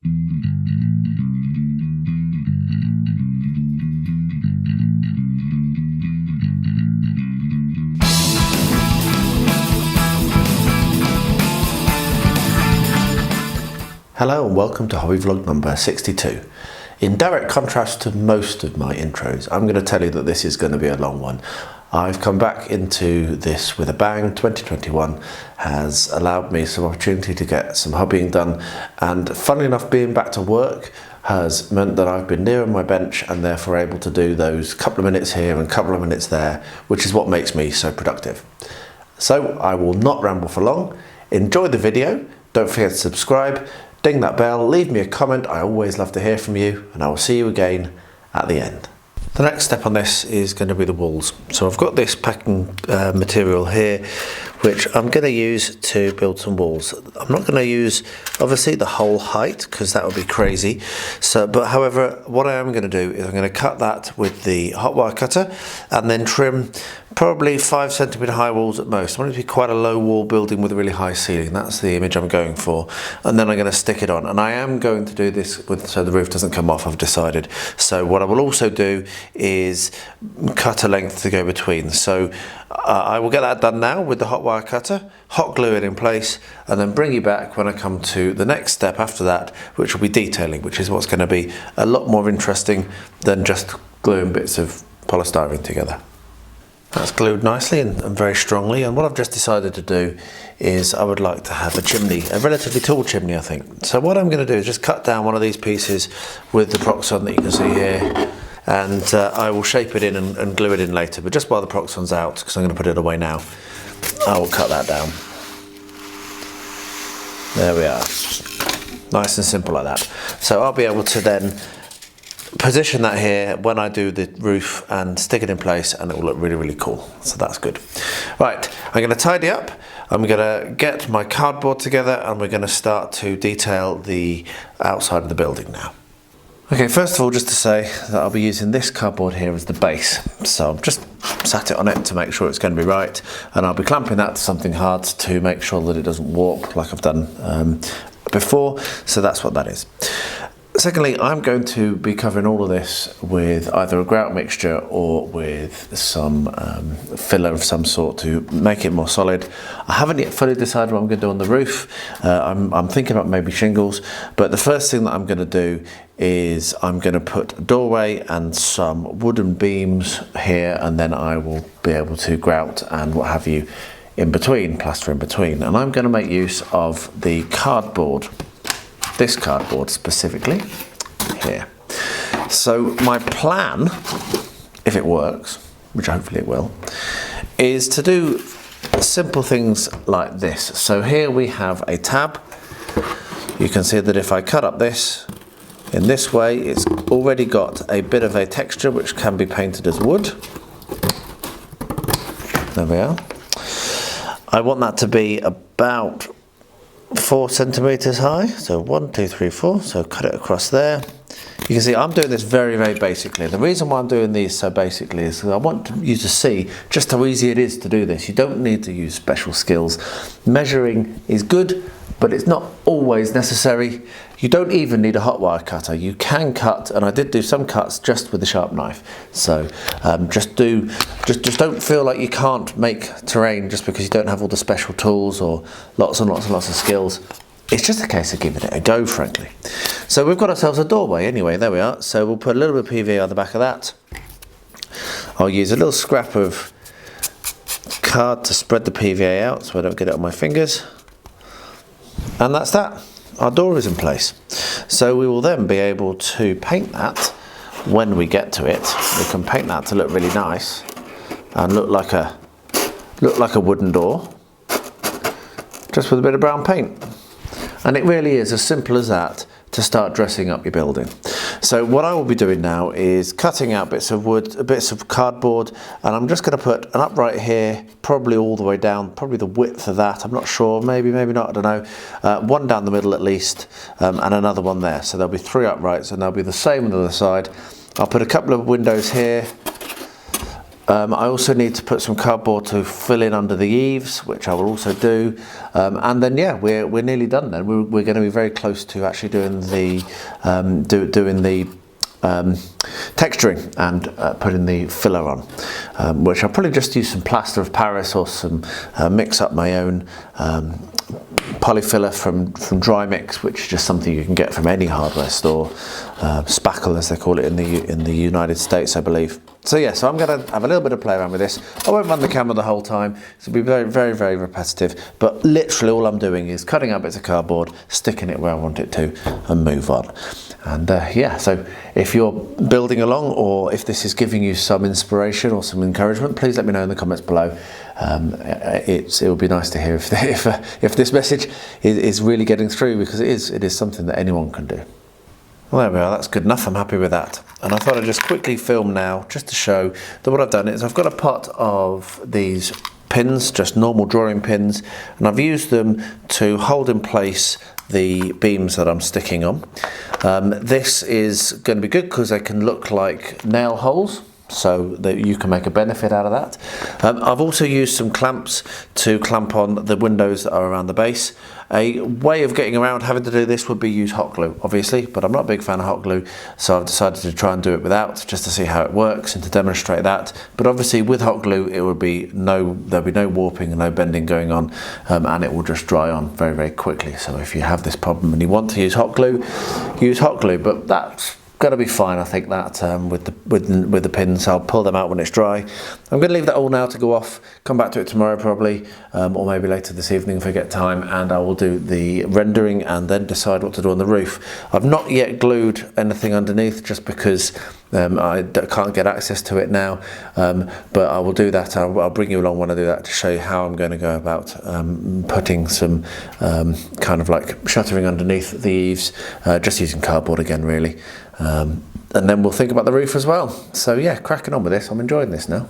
Hello and welcome to Hobby Vlog number 62. In direct contrast to most of my intros, I'm going to tell you that this is going to be a long one. I've come back into this with a bang. 2021 has allowed me some opportunity to get some hobbying done, and funnily enough, being back to work has meant that I've been near my bench and therefore able to do those couple of minutes here and couple of minutes there, which is what makes me so productive. So I will not ramble for long. Enjoy the video, don't forget to subscribe, ding that bell, leave me a comment, I always love to hear from you, and I will see you again at the end. The next step on this is going to be the walls. So I've got this packing material here, which I'm going to use to build some walls. I'm not going to use, obviously, the whole height, because that would be crazy. But however, what I am going to do is I'm going to cut that with the hot wire cutter and then trim probably 5 centimetre high walls at most. I want it to be quite a low wall building with a really high ceiling. That's the image I'm going for. And then I'm going to stick it on. And I am going to do this so the roof doesn't come off, I've decided. So what I will also do is cut a length to go between. So I will get that done now with the hot wire cutter, hot glue it in place, and then bring you back when I come to the next step after that, which will be detailing, which is what's going to be a lot more interesting than just gluing bits of polystyrene together. That's glued nicely and very strongly, and what I've just decided to do is I would like to have a chimney, a relatively tall chimney I think. So what I'm going to do is just cut down one of these pieces with the Proxon that you can see here, and I will shape it in and glue it in later, but just while the Proxon's out, because I'm going to put it away now, I will cut that down. There we are. Nice and simple like that. So I'll be able to then position that here when I do the roof and stick it in place, and it will look really, really cool. So that's good. Right, I'm going to tidy up. I'm going to get my cardboard together and we're going to start to detail the outside of the building now. Okay, first of all, just to say that I'll be using this cardboard here as the base. So I've just sat it on it to make sure it's going to be right, and I'll be clamping that to something hard to make sure that it doesn't warp like I've done before. So that's what that is. Secondly, I'm going to be covering all of this with either a grout mixture or with some filler of some sort to make it more solid. I haven't yet fully decided what I'm going to do on the roof. I'm thinking about maybe shingles, but the first thing that I'm going to do is I'm going to put a doorway and some wooden beams here, and then I will be able to grout and what have you in between, plaster in between. And I'm going to make use of the cardboard. This cardboard specifically here. So my plan, if it works, which hopefully it will, is to do simple things like this. So here we have a tab. You can see that if I cut up this in this way, it's already got a bit of a texture which can be painted as wood. There we are. I want that to be about 4 centimeters high, so 1, 2, 3, 4, so cut it across there. You can see I'm doing this very, very basically. The reason why I'm doing these so basically is I want you to see just how easy it is to do this. You don't need to use special skills. Measuring is good, but it's not always necessary. You don't even need a hot wire cutter. You can cut, and I did do some cuts just with a sharp knife. So just don't feel like you can't make terrain just because you don't have all the special tools or lots and lots and lots of skills. It's just a case of giving it a go, frankly. So we've got ourselves a doorway anyway, there we are. So we'll put a little bit of PVA on the back of that. I'll use a little scrap of card to spread the PVA out so I don't get it on my fingers. And that's that. Our door is in place. So we will then be able to paint that when we get to it. We can paint that to look really nice and look like a wooden door, just with a bit of brown paint. And it really is as simple as that to start dressing up your building. So what I will be doing now is cutting out bits of wood, bits of cardboard, and I'm just going to put an upright here, probably all the way down, probably the width of that, I'm not sure, maybe not, I don't know. One down the middle at least, and another one there. So there'll be 3 uprights, and they'll be the same on the other side. I'll put a couple of windows here, I also need to put some cardboard to fill in under the eaves, which I will also do. And then yeah, we're nearly done then. We're going to be very close to actually doing the texturing and putting the filler on, which I'll probably just use some plaster of Paris or some mix up my own polyfiller from Dry Mix, which is just something you can get from any hardware store, spackle as they call it in the United States, I believe. So yeah, so I'm going to have a little bit of play around with this. I won't run the camera the whole time, so it'll be very, very, very repetitive, but literally all I'm doing is cutting out bits of cardboard, sticking it where I want it to, and move on. And yeah, so if you're building along, or if this is giving you some inspiration or some encouragement, please let me know in the comments below. It would be nice to hear if this message is really getting through, because it is something that anyone can do. Well, there we are, that's good enough, I'm happy with that. And I thought I'd just quickly film now, just to show that what I've done is I've got a pot of these pins, just normal drawing pins, and I've used them to hold in place the beams that I'm sticking on. This is going to be good because they can look like nail holes, so that you can make a benefit out of that. I've also used some clamps to clamp on the windows that are around the base. A way of getting around having to do this would be use hot glue, obviously, but I'm not a big fan of hot glue, so I've decided to try and do it without, just to see how it works and to demonstrate that. But obviously with hot glue there'll be no warping and no bending going on, and it will just dry on very, very quickly. So if you have this problem and you want to use hot glue, but that's gonna be fine, I think, that with the pins. I'll pull them out when it's dry. I'm gonna leave that all now to go off, come back to it tomorrow probably, or maybe later this evening if I get time, and I will do the rendering and then decide what to do on the roof. I've not yet glued anything underneath, just because I can't get access to it now, but I will do that. I'll bring you along when I do that to show you how I'm going to go about putting some kind of like shuttering underneath the eaves, just using cardboard again really. And then we'll think about the roof as well. So yeah, cracking on with this. I'm enjoying this now.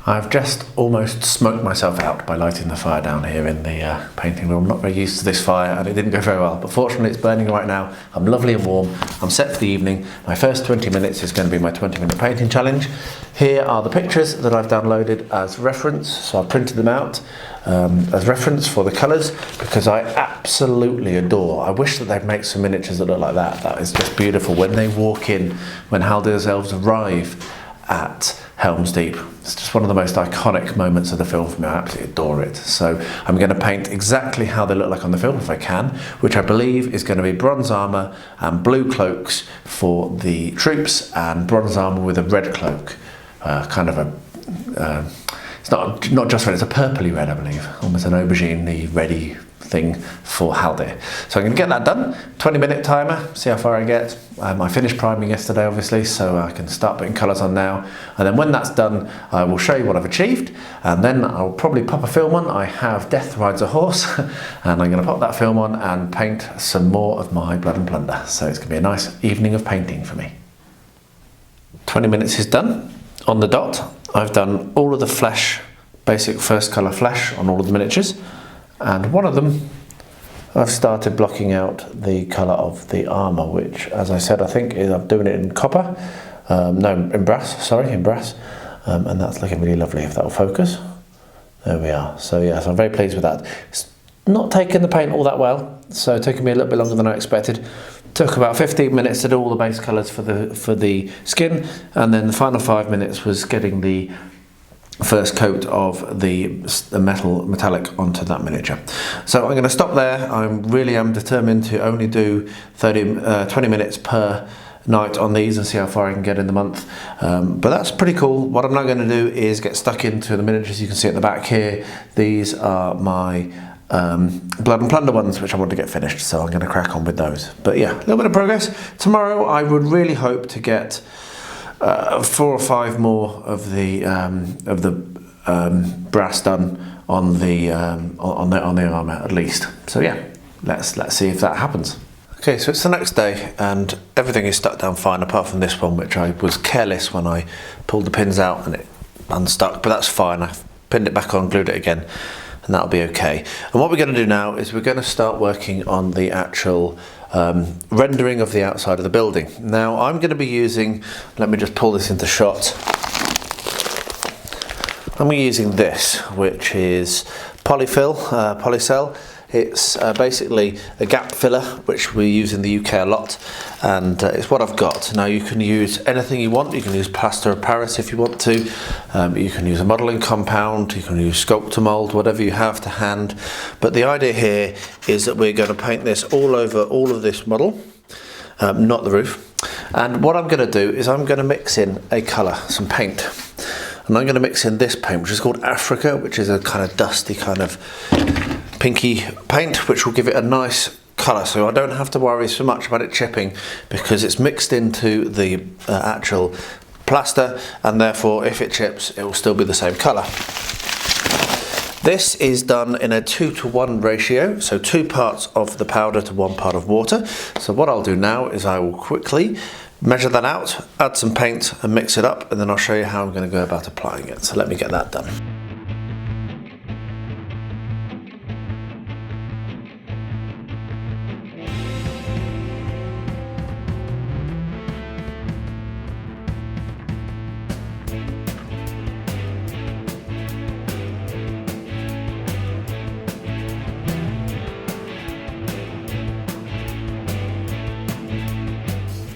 I've just almost smoked myself out by lighting the fire down here in the painting room. I'm not very used to this fire and it didn't go very well, but fortunately it's burning right now. I'm lovely and warm. I'm set for the evening. My first 20 minutes is going to be my 20-minute painting challenge. Here are the pictures that I've downloaded as reference. So I printed them out as reference for the colours, because I absolutely adore. I wish that they'd make some miniatures that look like that. That is just beautiful. When they walk in, when Haldir's elves arrive at Helm's Deep, it's just one of the most iconic moments of the film for me. I absolutely adore it. So I'm going to paint exactly how they look like on the film if I can, which I believe is going to be bronze armour and blue cloaks for the troops, and bronze armour with a red cloak, kind of a it's not just red, it's a purpley red, I believe, almost an aubergine-y reddy thing for Haldir. So I'm going to get that done. 20-minute timer, see how far I get. I finished priming yesterday obviously, so I can start putting colours on now, and then when that's done I will show you what I've achieved, and then I'll probably pop a film on. I have Death Rides a Horse and I'm going to pop that film on and paint some more of my Blood and Plunder. So it's going to be a nice evening of painting for me. 20 minutes is done. On the dot, I've done all of the flesh, basic first colour flesh on all of the miniatures, and one of them I've started blocking out the colour of the armour, which, as I said, I think I'm doing it in copper, in brass, and that's looking really lovely. If that will focus, there we are. So yeah, so I'm very pleased with that. It's not taking the paint all that well, so it took me a little bit longer than I expected. Took about 15 minutes to do all the base colours for the skin, and then the final 5 minutes was getting the first coat of the metallic onto that miniature. So I'm going to stop there. I really am determined to only do 20 minutes per night on these and see how far I can get in the month, but that's pretty cool. What I'm not going to do is get stuck into the miniatures. You can see at the back here, these are my Blood and Plunder ones, which I want to get finished, so I'm going to crack on with those. But yeah, a little bit of progress. Tomorrow I would really hope to get 4 or 5 more of the brass done on the armour at least. So yeah, let's see if that happens. Okay, so it's the next day and everything is stuck down fine apart from this one, which I was careless when I pulled the pins out and it unstuck, but that's fine. I've pinned it back on, glued it again, and that'll be okay. And what we're going to do now is we're going to start working on the actual rendering of the outside of the building. Now I'm going to be using, let me just pull this into shot. I'm using this, which is polycell. It's basically a gap filler, which we use in the UK a lot, and it's what I've got. Now you can use anything you want. You can use plaster of Paris if you want to. You can use a modelling compound, you can use Sculptamold, whatever you have to hand. But the idea here is that we're going to paint this all over all of this model, not the roof. And what I'm going to do is I'm going to mix in a colour, some paint. And I'm going to mix in this paint, which is called Africa, which is a kind of dusty kind of pinky paint, which will give it a nice colour, so I don't have to worry so much about it chipping because it's mixed into the actual plaster, and therefore if it chips it will still be the same colour. This is done in a 2:1 ratio, so 2 parts of the powder to 1 part of water. So what I'll do now is I will quickly measure that out, add some paint and mix it up, and then I'll show you how I'm going to go about applying it. So let me get that done.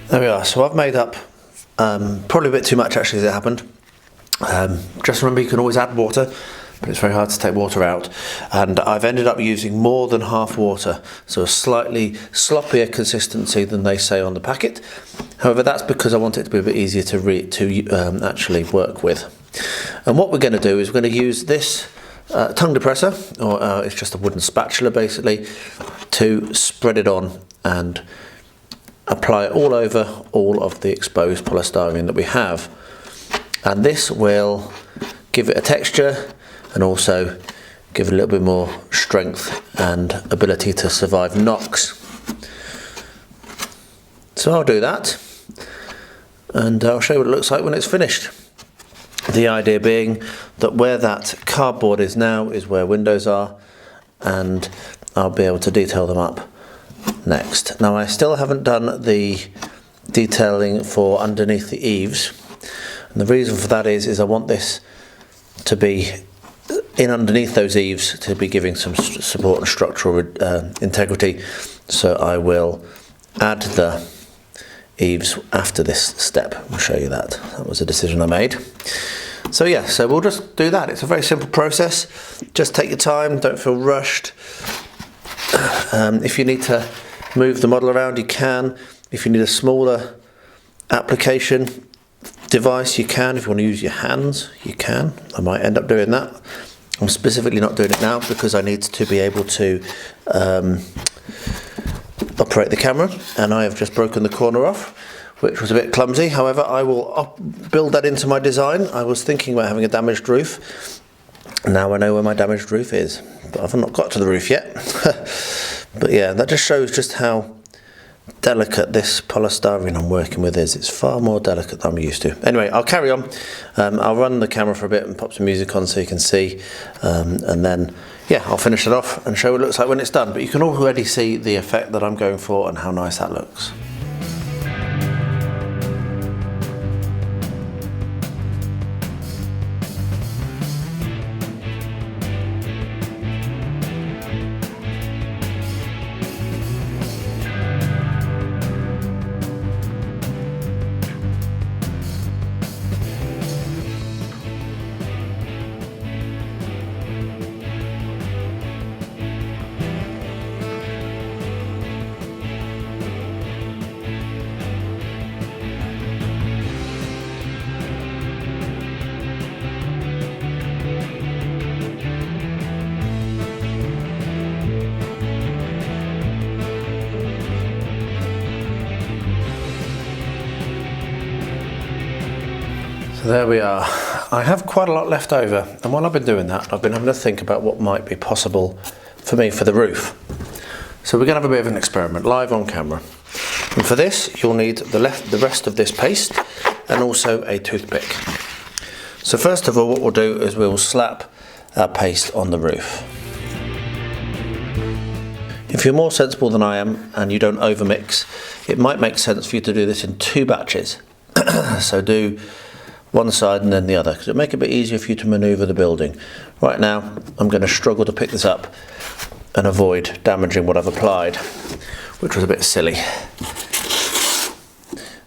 There we are, so I've made up probably a bit too much actually as it happened. Just remember you can always add water, but it's very hard to take water out, and I've ended up using more than half water, so a slightly sloppier consistency than they say on the packet. However, that's because I want it to be a bit easier to actually work with. And what we're going to do is we're going to use this tongue depressor, or it's just a wooden spatula basically, to spread it on and apply it all over all of the exposed polystyrene that we have. And this will give it a texture and also give it a little bit more strength and ability to survive knocks. So I'll do that and I'll show you what it looks like when it's finished. The idea being that where that cardboard is now is where windows are, and I'll be able to detail them up next. Now I still haven't done the detailing for underneath the eaves, and the reason for that is I want this to be in underneath those eaves to be giving some support and structural integrity, so I will add the eaves after this step. I'll show you that. That was a decision I made. So yeah, so we'll just do that. It's a very simple process. Just take your time, don't feel rushed. If you need to move the model around, you can. If you need a smaller application device, you can. If you want to use your hands, you can. I might end up doing that. I'm specifically not doing it now because I need to be able to operate the camera, and I have just broken the corner off, which was a bit clumsy. However, I will build that into my design. I was thinking about having a damaged roof. Now I know where my damaged roof is, but I've not got to the roof yet. But yeah, that just shows just how delicate this polystyrene I'm working with is. It's far more delicate than I'm used to. Anyway, I'll carry on. I'll run the camera for a bit and pop some music on so you can see, and then yeah, I'll finish it off and show what it looks like when it's done. But you can already see the effect that I'm going for and how nice that looks. So there we are. I have quite a lot left over, and while I've been doing that, I've been having to think about what might be possible for me for the roof. So we're going to have a bit of an experiment live on camera. And for this, you'll need the rest of this paste and also a toothpick. So first of all, what we'll do is we'll slap our paste on the roof. If you're more sensible than I am and you don't overmix, it might make sense for you to do this in 2 batches. So do one side and then the other, because it'll make it a bit easier for you to manoeuvre the building. Right now I'm going to struggle to pick this up and avoid damaging what I've applied, which was a bit silly.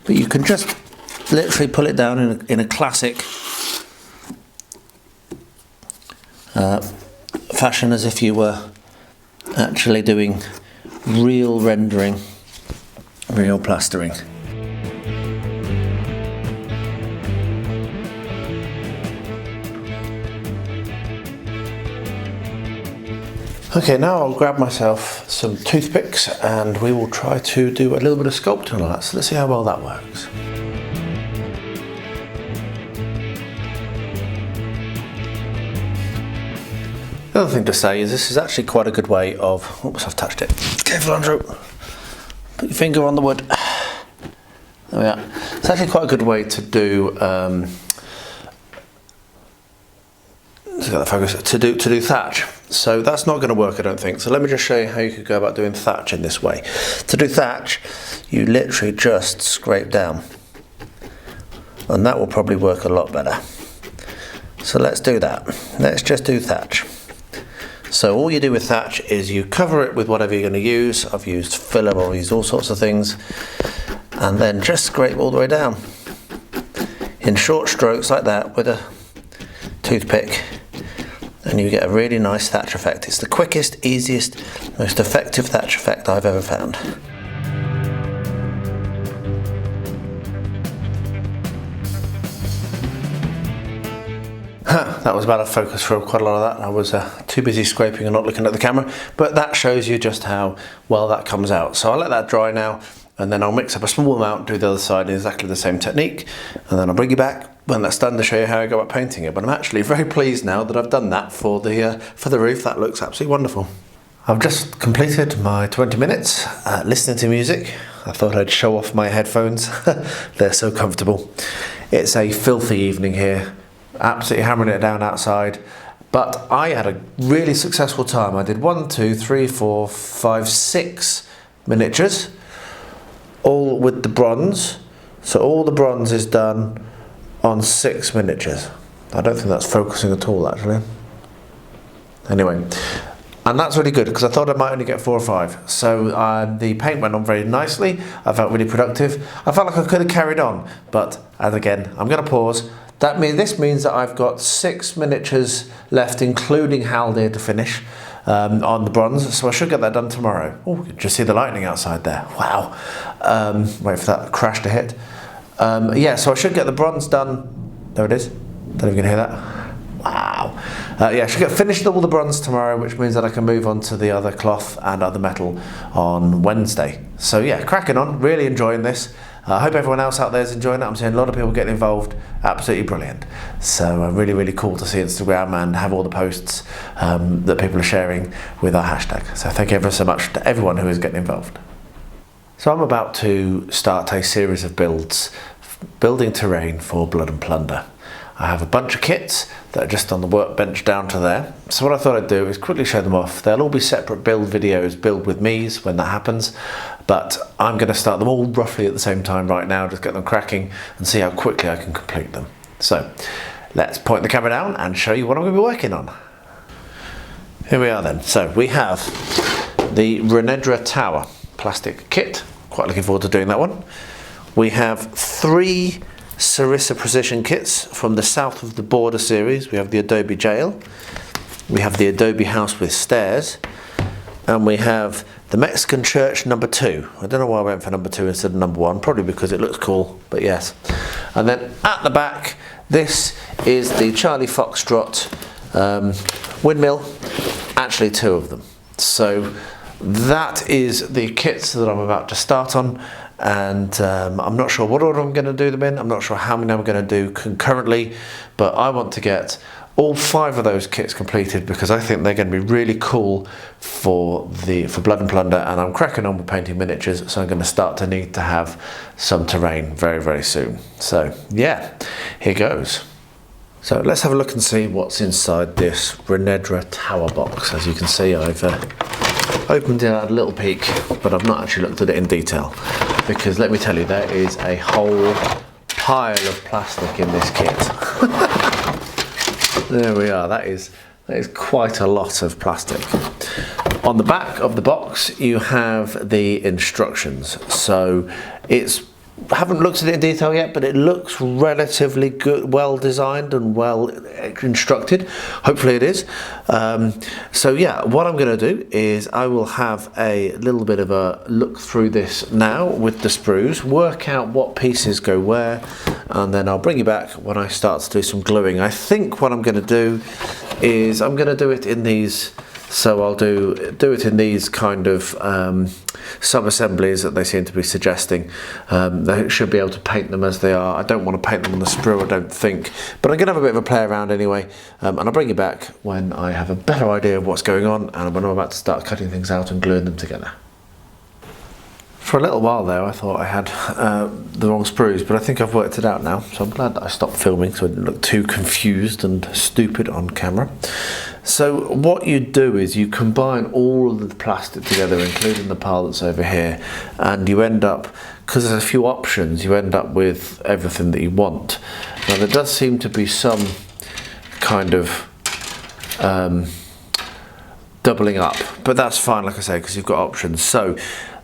But you can just literally pull it down in a classic fashion, as if you were actually doing real rendering, real plastering. Okay, now I'll grab myself some toothpicks and we will try to do a little bit of sculpting on that. So let's see how well that works. The other thing to say is this is actually quite a good way of, oops, I've touched it. Careful, Andrew. Put your finger on the wood. There we are. It's actually quite a good way to do to do thatch. So that's not going to work, I don't think. So let me just show you how you could go about doing thatch in this way. To do thatch, you literally just scrape down, and that will probably work a lot better. So let's do that. Let's just do thatch. So all you do with thatch is you cover it with whatever you're going to use. I've used filler, I've used all sorts of things, and then just scrape all the way down in short strokes like that with a toothpick, and you get a really nice thatch effect. It's the quickest, easiest, most effective thatch effect I've ever found. That was out of focus for quite a lot of that. I was too busy scraping and not looking at the camera, but that shows you just how well that comes out. So I'll let that dry now, and then I'll mix up a small amount, do the other side in exactly the same technique, and then I'll bring you back when that's done to show you how I go about painting it. But I'm actually very pleased now that I've done that for the roof. That looks absolutely wonderful. I've just completed my 20 minutes listening to music. I thought I'd show off my headphones. They're so comfortable. It's a filthy evening here, absolutely hammering it down outside, but I had a really successful time. I did 1, 2, 3, 4, 5, 6 miniatures, all with the bronze. So all the bronze is done on 6 miniatures. I don't think that's focusing at all, actually. Anyway, and that's really good because I thought I might only get 4 or 5. So the paint went on very nicely. I felt really productive. I felt like I could have carried on, but as again, I'm going to pause. This means that I've got 6 miniatures left, including Haldir to finish on the bronze. So I should get that done tomorrow. Oh, you can just see the lightning outside there. Wow. Wait for that crash to hit. Yeah, so I should get the bronze done. There it is. Don't know if you can hear that. Wow. Yeah, I should get finished all the bronze tomorrow, which means that I can move on to the other cloth and other metal on Wednesday. So yeah, cracking on, really enjoying this. I hope everyone else out there is enjoying it. I'm seeing a lot of people getting involved. Absolutely brilliant. So really, really cool to see Instagram and have all the posts that people are sharing with our hashtag. So thank you ever so much to everyone who is getting involved. So I'm about to start a series of builds, building terrain for Blood and Plunder. I have a bunch of kits that are just on the workbench down to there. So what I thought I'd do is quickly show them off. They'll all be separate build videos, build with me's when that happens, but I'm going to start them all roughly at the same time right now, just get them cracking and see how quickly I can complete them. So let's point the camera down and show you what I'm going to be working on. Here we are then. So we have the Renedra Tower plastic kit. Quite looking forward to doing that one. We have 3 Sarissa Precision kits from the South of the Border series. We have the Adobe Jail, we have the Adobe House with Stairs, and we have the Mexican Church number 2. I don't know why I went for number 2 instead of number 1, probably because it looks cool, but yes. And then at the back, this is the Charlie Foxtrot windmill, actually 2 of them. So that is the kits that I'm about to start on. And I'm not sure what order I'm going to do them in. I'm not sure how many I'm going to do concurrently, but I want to get all 5 of those kits completed because I think they're going to be really cool for Blood and Plunder, and I'm cracking on with painting miniatures, so I'm going to start to need to have some terrain very, very soon. So yeah, here goes. So let's have a look and see what's inside this Renedra Tower box. As you can see, I've opened it, had a little peek, but I've not actually looked at it in detail because let me tell you, there is a whole pile of plastic in this kit. There we are, that is quite a lot of plastic. On the back of the box you have the instructions. So I haven't looked at it in detail yet, but it looks relatively good, well designed and well instructed. Hopefully it is. So yeah, what I'm going to do is I will have a little bit of a look through this now with the sprues, work out what pieces go where, and then I'll bring you back when I start to do some gluing. I think what I'm going to do is I'm going to do it in these. So I'll do it in these kind of sub-assemblies that they seem to be suggesting. They should be able to paint them as they are. I don't want to paint them on the sprue, I don't think. But I'm going to have a bit of a play around anyway. And I'll bring you back when I have a better idea of what's going on and when I'm about to start cutting things out and gluing them together. For a little while there I thought I had the wrong sprues, but I think I've worked it out now. So I'm glad that I stopped filming so I didn't look too confused and stupid on camera. So what you do is you combine all of the plastic together, including the pile that's over here, and you end up, because there's a few options, you end up with everything that you want. Now there does seem to be some kind of doubling up, but that's fine, like I say, because you've got options. So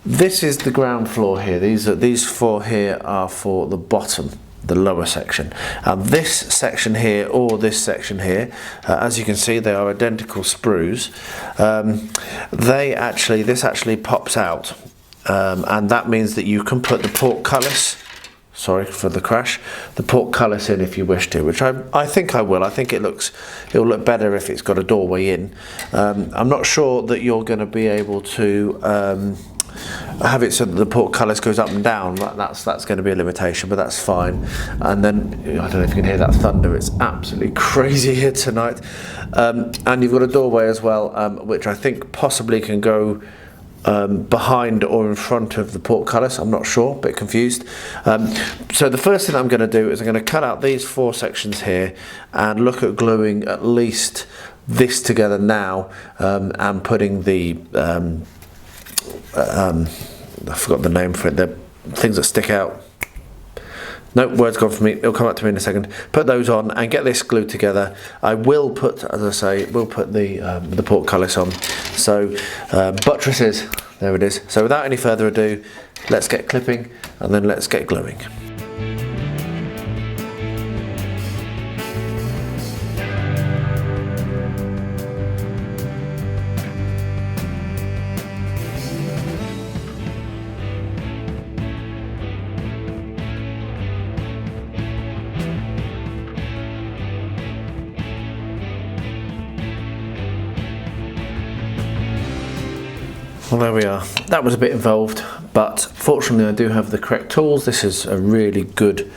this is the ground floor here. These four here are for the bottom, the lower section. And this section here or this section here, as you can see, they are identical sprues. This actually pops out, and that means that you can put the portcullis. Sorry for the crash. The portcullis in if you wish to, which I think I will. I think it'll look better if it's got a doorway in. I'm not sure that you're going to be able to have it so that the portcullis goes up and down. That's going to be a limitation, but that's fine. And then I don't know if you can hear that thunder. It's absolutely crazy here tonight. And you've got a doorway as well, which I think possibly can go behind or in front of the portcullis. I'm not sure, a bit confused. So the first thing I'm going to do is I'm going to cut out these four sections here and look at gluing at least this together now, and putting the I forgot the name for it, the things that stick out. Nope, word's gone for me, it'll come up to me in a second. Put those on and get this glued together. I will put, as I say, the portcullis on. So buttresses, there it is. So without any further ado, let's get clipping and then let's get gluing. Well, there we are. That was a bit involved, but fortunately I do have the correct tools. This is a really good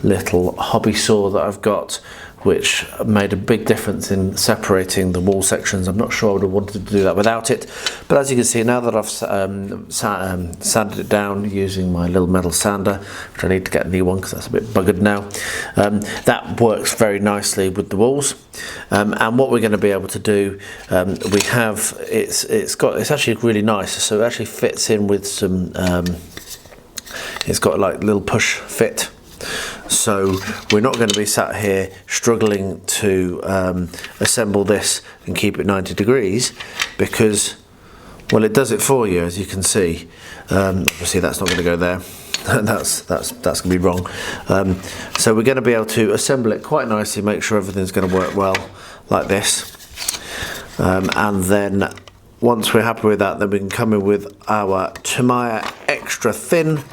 little hobby saw that I've got, which made a big difference in separating the wall sections. I'm not sure I would have wanted to do that without it, but as you can see, now that I've sanded it down using my little metal sander, which I need to get a new one because that's a bit buggered now, that works very nicely with the walls. And what we're going to be able to do, it's actually really nice, so it actually fits in with some, it's got like little push fit. So we're not going to be sat here struggling to assemble this and keep it 90 degrees because, well, it does it for you, as you can see. Obviously that's not going to go there. that's going to be wrong. So we're going to be able to assemble it quite nicely, make sure everything's going to work well like this. And then once we're happy with that, then we can come in with our Sigmar extra thin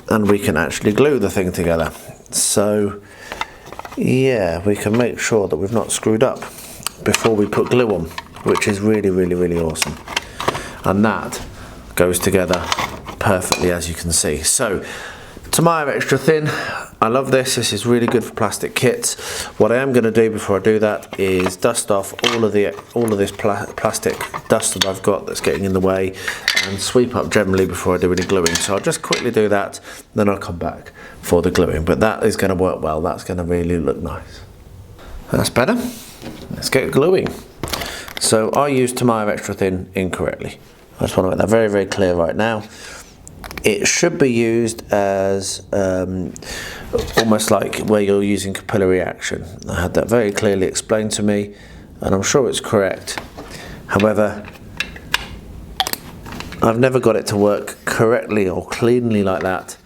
and we can actually glue the thing together. So yeah, we can make sure that we've not screwed up before we put glue on, which is really, really, really awesome. And that goes together perfectly, as you can see. So Sigmar extra thin, I love this. This is really good for plastic kits. What I am going to do before I do that is dust off all of this plastic dust that I've got that's getting in the way, and sweep up generally before I do any gluing. So I'll just quickly do that, then I'll come back for the gluing. But that is going to work well. That's going to really look nice. That's better. Let's get gluing. So I used Sigmar extra thin incorrectly. I just want to make that very, very clear right now. it should be used as almost like where you're using capillary action. I had that very clearly explained to me, and I'm sure it's correct. However, I've never got it to work correctly or cleanly like that,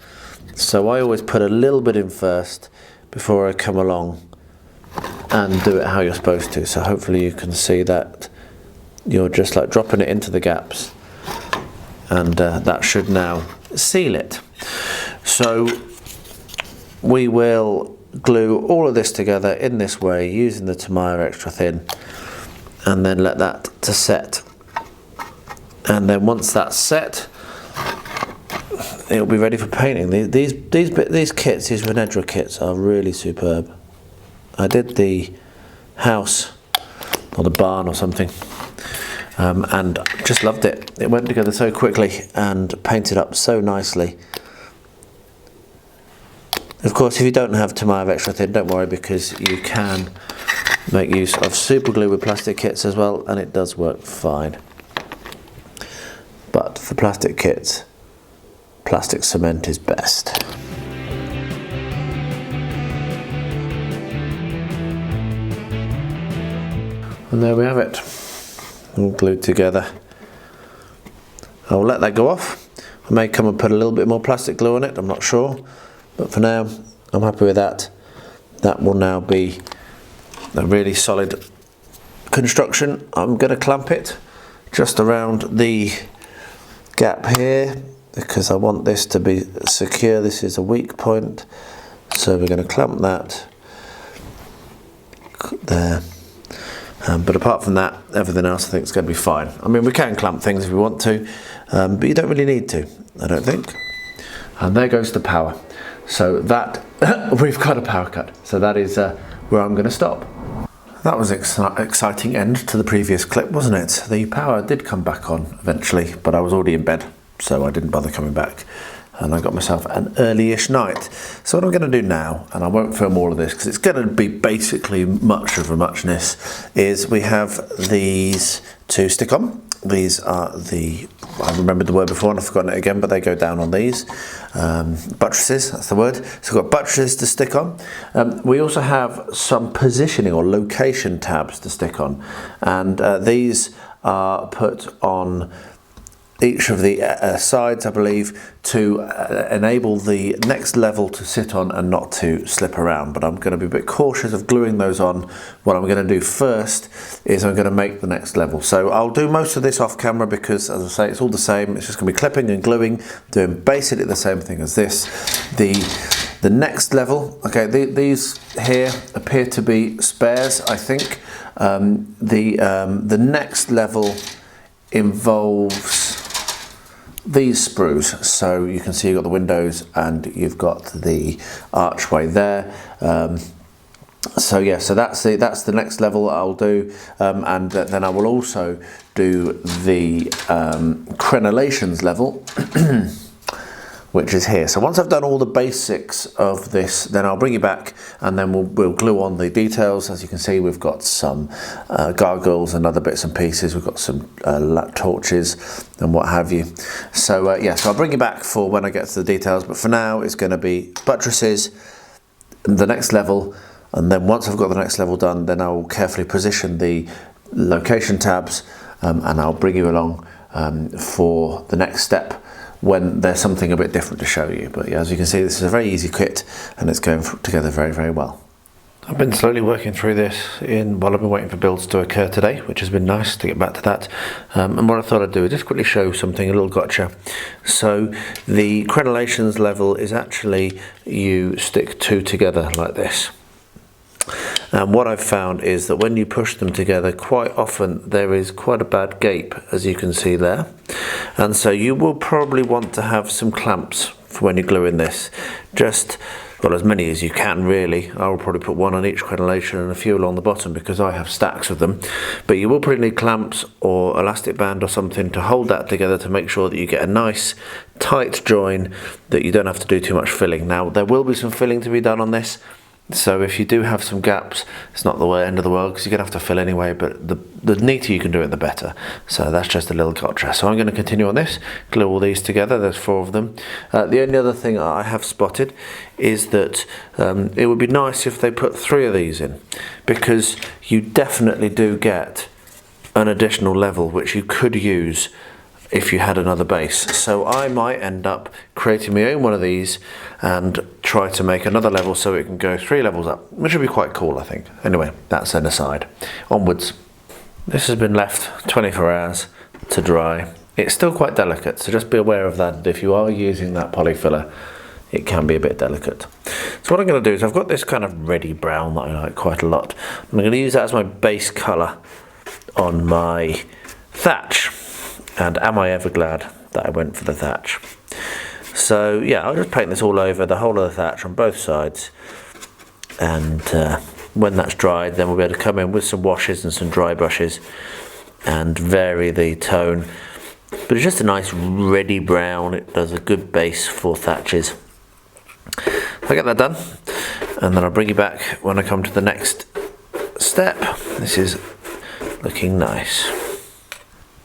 so I always put a little bit in first before I come along and do it how you're supposed to. So hopefully you can see that you're just like dropping it into the gaps, and that should now seal it. So we will glue all of this together in this way using the Tamiya extra thin, and then let that to set. And then once that's set, it'll be ready for painting. These kits, these Renedra kits, are really superb. I did the house or the barn or something, and just loved it. It went together so quickly and painted up so nicely. Of course, if you don't have Tamiya extra thin, don't worry, because you can make use of super glue with plastic kits as well, and it does work fine. But for plastic kits, plastic cement is best. And there we have it, all glued together. I'll let that go off. I may come and put a little bit more plastic glue on it, I'm not sure. But for now, I'm happy with that. That will now be a really solid construction. I'm going to clamp it just around the gap here, because I want this to be secure. This is a weak point, so we're going to clamp that there. But apart from that, everything else I think is going to be fine. I mean, we can clamp things if we want to, but you don't really need to, I don't think. And there goes the power. So that, we've got a power cut. So that is where I'm going to stop. That was an exciting end to the previous clip, wasn't it? The power did come back on eventually, but I was already in bed, so I didn't bother coming back. And I got myself an early-ish night. So what I'm going to do now, and I won't film all of this because it's going to be basically much of a muchness, is we have these to stick on. These are the, I remembered the word before and I've forgotten it again, but they go down on these. Buttresses, that's the word. So we've got buttresses to stick on. We also have some positioning or location tabs to stick on. And these are put on each of the sides, I believe, to enable the next level to sit on and not to slip around. But I'm going to be a bit cautious of gluing those on. What I'm going to do first is I'm going to make the next level. So I'll do most of this off camera because, as I say, it's all the same. It's just going to be clipping and gluing, doing basically the same thing as this. The next level, okay, these here appear to be spares, I think. The next level involves these sprues, so you can see you've got the windows and you've got the archway there. So yeah, so that's the next level that I'll do, and then I will also do the crenellations level, which is here. So once I've done all the basics of this, then I'll bring you back and then we'll glue on the details. As you can see, we've got some gargoyles and other bits and pieces. We've got some torches and what have you. So yeah, so I'll bring you back for when I get to the details, but for now it's going to be buttresses, the next level, and then once I've got the next level done, then I will carefully position the location tabs, and I'll bring you along for the next step when there's something a bit different to show you. But yeah, as you can see, this is a very easy kit and it's going together very, very well. I've been slowly working through this while I've been waiting for builds to occur today, which has been nice to get back to that. And what I thought I'd do is just quickly show something, a little gotcha. So the crenellations level is actually, you stick two together like this. And what I've found is that when you push them together, quite often there is quite a bad gape, as you can see there. And so you will probably want to have some clamps for when you're gluing this. Just, well, as many as you can really. I will probably put one on each crenellation and a few along the bottom because I have stacks of them. But you will probably need clamps or elastic band or something to hold that together to make sure that you get a nice tight join, that you don't have to do too much filling. Now there will be some filling to be done on this, So if you do have some gaps, it's not the end of the world because you're going to have to fill anyway, but the neater you can do it, the better. So that's just a little gotcha. So I'm going to continue on this, glue all these together. There's 4 of them. The only other thing I have spotted is that it would be nice if they put 3 of these in, because you definitely do get an additional level which you could use if you had another base. So I might end up creating my own one of these and try to make another level so it can go 3 levels up, which would be quite cool, I think. Anyway, that's an aside. Onwards. This has been left 24 hours to dry. It's still quite delicate, so just be aware of that. If you are using that polyfiller, it can be a bit delicate. So what I'm going to do is I've got this kind of reddy brown that I like quite a lot. I'm going to use that as my base colour on my thatch. And am I ever glad that I went for the thatch. So yeah, I'll just paint this all over the whole of the thatch on both sides, and when that's dried, then we'll be able to come in with some washes and some dry brushes and vary the tone. But it's just a nice reddy brown. It does a good base for thatches. I'll get that done, and then I'll bring you back when I come to the next step. This is looking nice.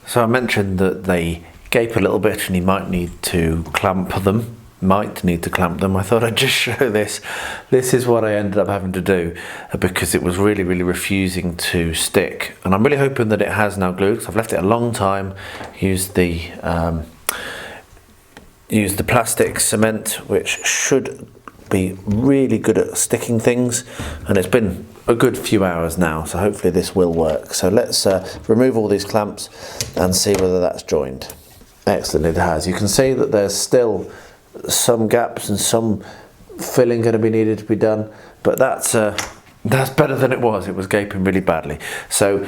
So I mentioned that they gape a little bit and you might need to clamp them. I thought I'd just show this. This is what I ended up having to do because it was really refusing to stick. And I'm really hoping that it has now glued, because I've left it a long time. Used the plastic cement, which should be really good at sticking things, and it's been a good few hours now, so hopefully this will work. So let's remove all these clamps and see whether that's joined. Excellent, it has. You can see that there's still some gaps and some filling going to be needed to be done, but that's better than it was. It was gaping really badly. So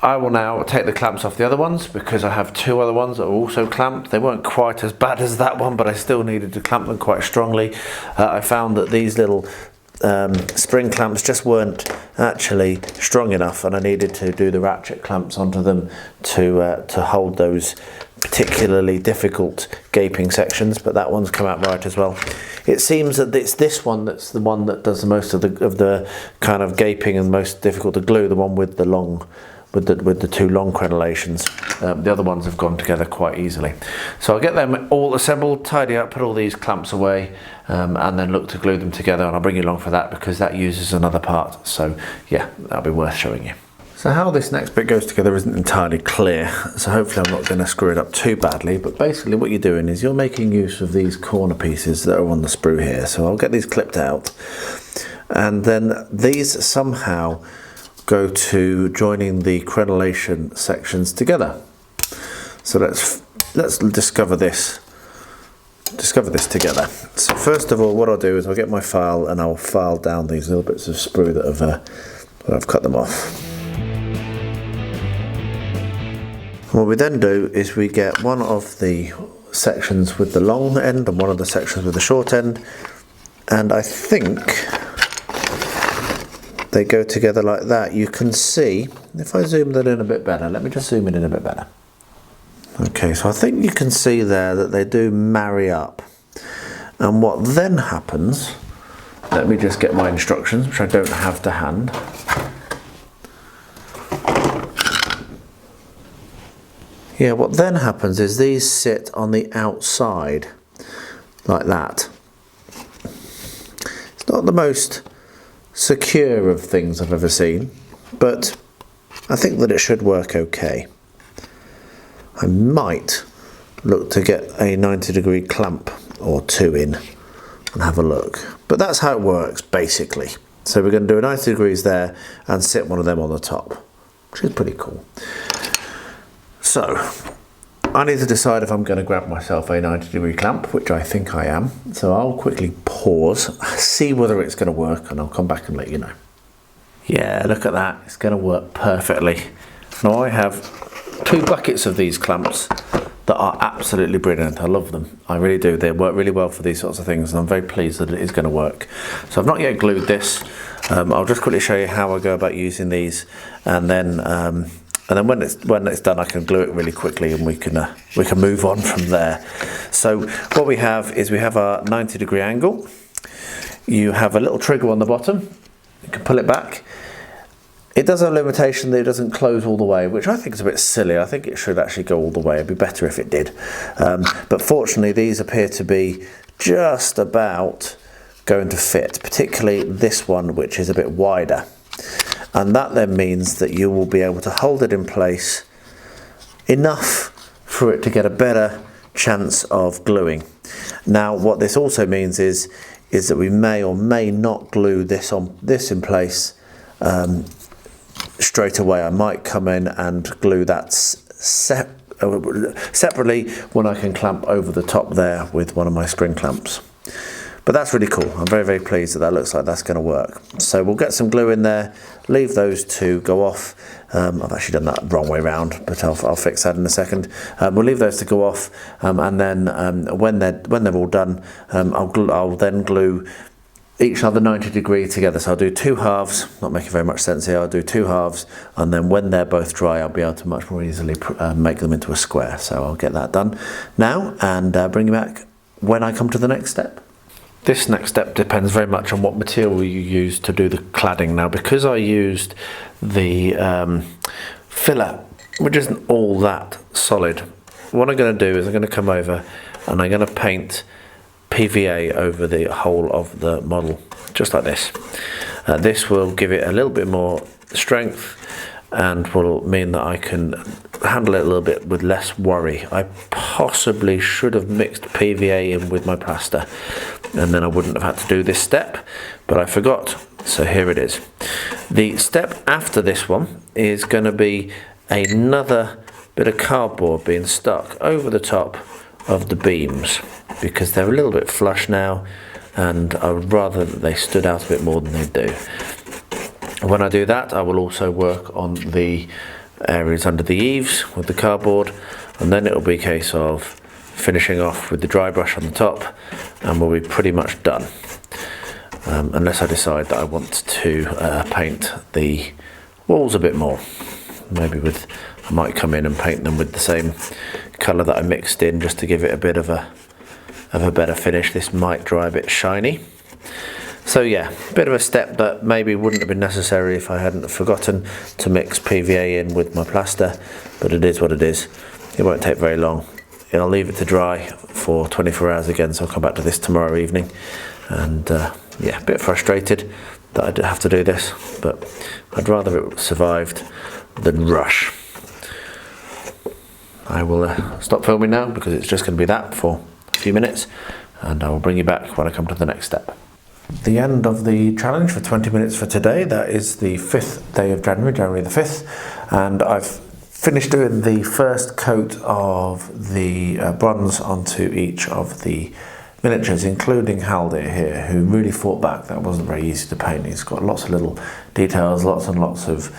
I will now take the clamps off the other ones, because I have 2 other ones that are also clamped. They weren't quite as bad as that one, but I still needed to clamp them quite strongly. I found that these little spring clamps just weren't actually strong enough, and I needed to do the ratchet clamps onto them to hold those particularly difficult gaping sections, but that one's come out right as well. It seems that it's this one that's the one that does the most of the kind of gaping and most difficult to glue, the one with the long, with the 2 long crenellations. The other ones have gone together quite easily. So I'll get them all assembled, tidy up, put all these clamps away, and then look to glue them together, and I'll bring you along for that because that uses another part. So yeah, that'll be worth showing you. So how this next bit goes together isn't entirely clear, so hopefully I'm not going to screw it up too badly, but basically what you're doing is you're making use of these corner pieces that are on the sprue here. So I'll get these clipped out, and then these somehow go to joining the crenellation sections together. So let's discover this together. So first of all, what I'll do is I'll get my file and I'll file down these little bits of sprue that I've cut them off. What we then do is we get one of the sections with the long end and one of the sections with the short end, and I think they go together like that. You can see, if I zoom that in a bit better, let me just zoom in a bit better. Okay, so I think you can see there that they do marry up. And what then happens, let me just get my instructions, which I don't have to hand. Yeah, what then happens is these sit on the outside, like that. It's not the most secure of things I've ever seen, but I think that it should work okay. I might look to get a 90-degree clamp or 2 in and have a look, but that's how it works basically. So we're going to do a 90 degrees there and sit one of them on the top, which is pretty cool. So I need to decide if I'm going to grab myself a 90-degree clamp, which I think I am. So I'll quickly pause, see whether it's going to work, and I'll come back and let you know. Yeah, look at that. It's going to work perfectly. Now I have 2 buckets of these clamps that are absolutely brilliant. I love them. I really do. They work really well for these sorts of things, and I'm very pleased that it is going to work. So I've not yet glued this. I'll just quickly show you how I go about using these, and then when it's done, I can glue it really quickly, and we can move on from there. So what we have is we have our 90-degree angle. you have a little trigger on the bottom. You can pull it back. It does have a limitation that it doesn't close all the way, which I think is a bit silly. I think it should actually go all the way. It'd be better if it did. But fortunately, these appear to be just about going to fit, particularly this one, which is a bit wider. And that then means that you will be able to hold it in place enough for it to get a better chance of gluing. Now, what this also means is that we may or may not glue this in place straight away. I might come in and glue that separately when I can clamp over the top there with one of my spring clamps. But that's really cool. I'm very, very pleased that looks like that's going to work. So we'll get some glue in there, leave those to go off. I've actually done that wrong way around, but I'll fix that in a second. We'll leave those to go off, and then when they're all done, I'll then glue each other 90 degrees together. So I'll do two halves, not making very much sense here. I'll do two halves, and then when they're both dry, I'll be able to much more easily make them into a square. So I'll get that done now and bring you back when I come to the next step. This next step depends very much on what material you use to do the cladding. Now, because I used the filler, which isn't all that solid, what I'm going to do is I'm going to come over and I'm going to paint PVA over the whole of the model, just like this. This will give it a little bit more strength and will mean that I can handle it a little bit with less worry. I possibly should have mixed PVA in with my plaster, and then I wouldn't have had to do this step, but I forgot, so here it is. The step after this one is going to be another bit of cardboard being stuck over the top of the beams, because they're a little bit flush now, and I would rather that they stood out a bit more than they do. When I do that, I will also work on the areas under the eaves with the cardboard, and then it'll be a case of finishing off with the dry brush on the top, and we'll be pretty much done. Unless I decide that I want to paint the walls a bit more. Maybe I might come in and paint them with the same colour that I mixed in, just to give it a bit of a better finish. This might dry a bit shiny. So yeah, a bit of a step that maybe wouldn't have been necessary if I hadn't forgotten to mix PVA in with my plaster, but it is what it is. It won't take very long. I'll leave it to dry for 24 hours again, so I'll come back to this tomorrow evening. And yeah, a bit frustrated that I have to do this, but I'd rather it survived than rush. I will stop filming now because it's just going to be that for a few minutes, and I will bring you back when I come to the next step. The end of the challenge for 20 minutes for today. That is the 5th day of January the 5th, and I've finished doing the first coat of the bronze onto each of the miniatures, including Haldir here, who really fought back. That wasn't very easy to paint. He's got lots of little details, lots and lots of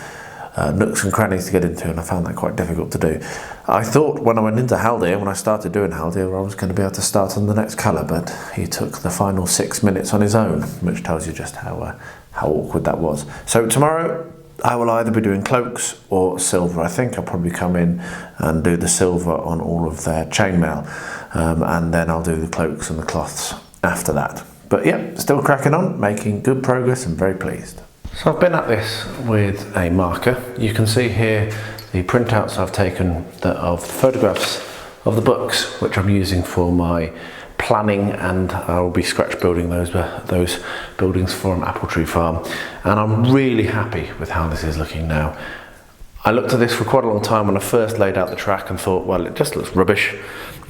nooks and crannies to get into, and I found that quite difficult to do. I thought when I went into Haldir, when I started doing Haldir, I was going to be able to start on the next colour, but he took the final 6 minutes on his own, which tells you just how awkward that was. So tomorrow I will either be doing cloaks or silver. I think I'll probably come in and do the silver on all of their chainmail, and then I'll do the cloaks and the cloths after that. But yeah, still cracking on, making good progress and very pleased. So I've been at this with a marker. You can see here the printouts I've taken of photographs of the books, which I'm using for my planning, and I'll be scratch building those buildings for an apple tree farm. And I'm really happy with how this is looking now. I looked at this for quite a long time when I first laid out the track and thought, well, it just looks rubbish.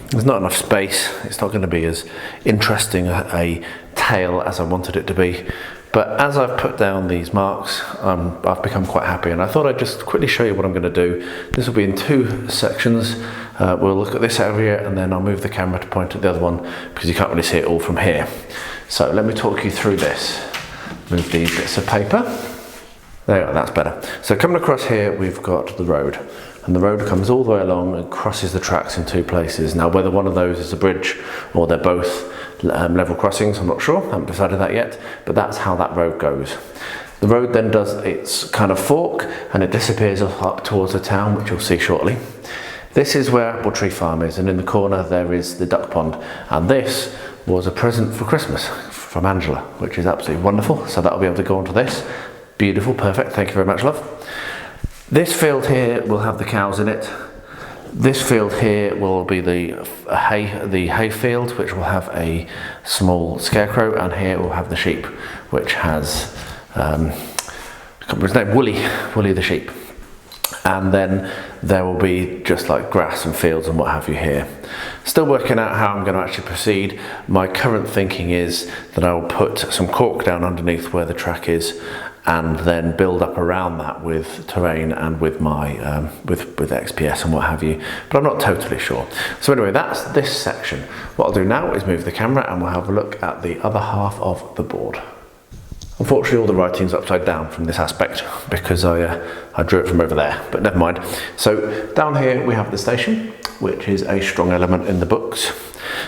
There's not enough space. It's not going to be as interesting a tale as I wanted it to be. But as I've put down these marks, I've become quite happy, and I thought I'd just quickly show you what I'm going to do. This will be in 2 sections. We'll look at this area, and then I'll move the camera to point at the other one, because you can't really see it all from here. So let me talk you through this. Move these bits of paper. There you go, that's better. So coming across here, we've got the road, and the road comes all the way along and crosses the tracks in 2 places. Now, whether one of those is a bridge or they're both level crossings, I'm not sure, I haven't decided that yet, but that's how that road goes. The road then does its kind of fork, and it disappears up towards the town, which you'll see shortly. This is where Apple Tree Farm is, and in the corner there is the duck pond, and this was a present for Christmas from Angela, which is absolutely wonderful. So that'll be able to go onto this. Beautiful, perfect, thank you very much, love. This field here will have the cows in it. This field here will be the hay field, which will have a small scarecrow, and here we'll have the sheep, which has I can't remember his name, Wooly the sheep. And then there will be just like grass and fields and what have you here. Still working out how I'm going to actually proceed. My current thinking is that I will put some cork down underneath where the track is, and then build up around that with terrain and with my with XPS and what have you, but I'm not totally sure. So anyway, that's this section. What I'll do now is move the camera and we'll have a look at the other half of the board. Unfortunately, all the writing's upside down from this aspect because I drew it from over there, but never mind. So down here we have the station, which is a strong element in the books,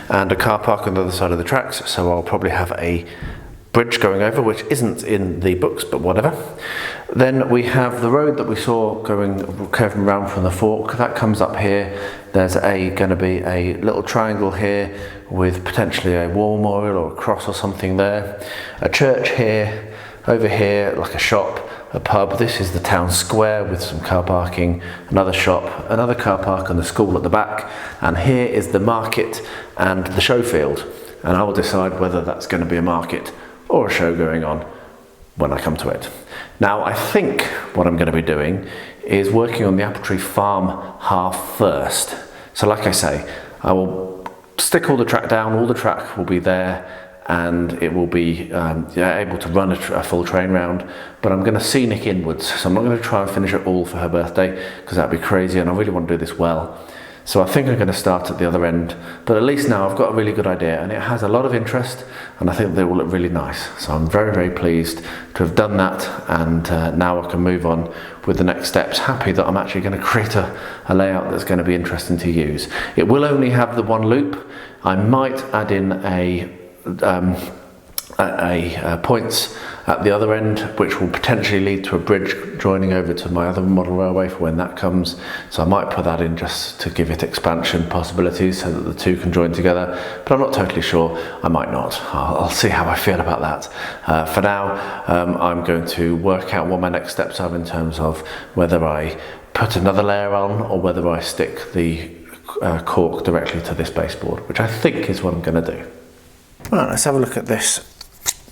and a car park on the other side of the tracks, so I'll probably have a bridge going over, which isn't in the books, but whatever. Then we have the road that we saw curving around from the fork. That comes up here. There's going to be a little triangle here with potentially a war memorial or a cross or something there. A church here, over here, like a shop, a pub. This is the town square with some car parking, another shop, another car park, and the school at the back. And here is the market and the show field. And I will decide whether that's going to be a market or a show going on when I come to it. Now, I think what I'm going to be doing is working on the apple tree farm half first. So like I say, I will stick all the track down, all the track will be there, and it will be able to run a full train round, but I'm going to scenic inwards, so I'm not going to try and finish it all for her birthday, because that'd be crazy, and I really want to do this well. So I think I'm going to start at the other end, but at least now I've got a really good idea, and it has a lot of interest, and I think they will look really nice. So I'm very, very pleased to have done that, and now I can move on with the next steps. Happy that I'm actually going to create a layout that's going to be interesting to use. It will only have the one loop. I might add in a points at the other end, which will potentially lead to a bridge joining over to my other model railway for when that comes. So I might put that in just to give it expansion possibilities so that the two can join together, but I'm not totally sure. I might not. I'll see how I feel about that. For now, I'm going to work out what my next steps are in terms of whether I put another layer on or whether I stick the cork directly to this baseboard, which I think is what I'm going to do. Right, let's have a look at this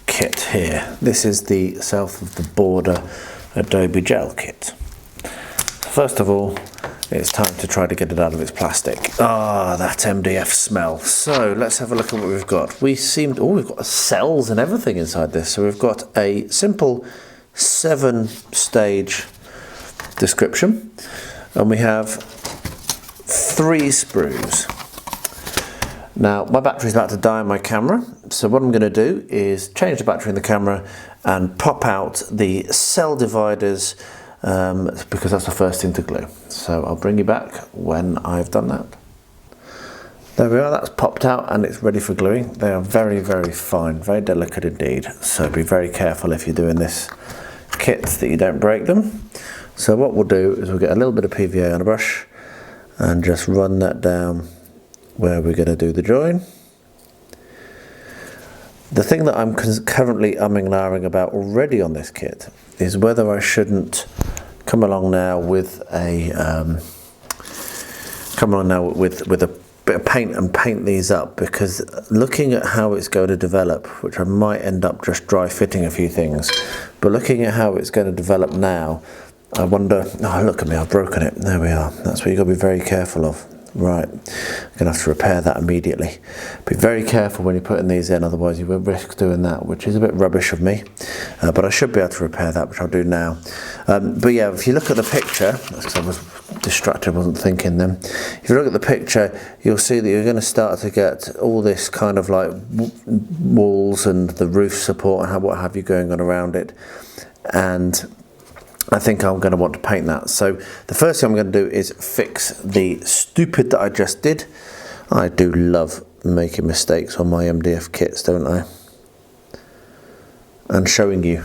kit here. This is the South of the Border Adobe Gel kit. First of all, it's time to try to get it out of its plastic. Ah, that MDF smell. So let's have a look at what we've got. We've got cells and everything inside this. So we've got a simple 7-stage description, and we have 3 sprues. Now, my battery's about to die on my camera, so what I'm going to do is change the battery in the camera and pop out the cell dividers, because that's the first thing to glue. So I'll bring you back when I've done that. There we are, that's popped out and it's ready for gluing. They are very, very fine, very delicate indeed, so be very careful if you're doing this kit that you don't break them. So what we'll do is we'll get a little bit of PVA on a brush and just run that down where we're going to do the join. The thing that I'm currently umming and ahhing about already on this kit is whether I shouldn't come along now with a bit of paint and paint these up, because looking at how it's going to develop, which I might end up just dry fitting a few things, but looking at how it's going to develop now, I wonder, oh look at me, I've broken it. There we are. That's what you've got to be very careful of. Right, I'm going to have to repair that immediately. Be very careful when you're putting these in, otherwise you will risk doing that, which is a bit rubbish of me. But I should be able to repair that, which I'll do now. But yeah, if you look at the picture, that's because I was distracted, wasn't thinking then. If you look at the picture, you'll see that you're going to start to get all this kind of like walls and the roof support and what have you going on around it. And I think I'm going to want to paint that. So the first thing I'm going to do is fix the stupid that I just did. I do love making mistakes on my MDF kits, don't I? And showing you.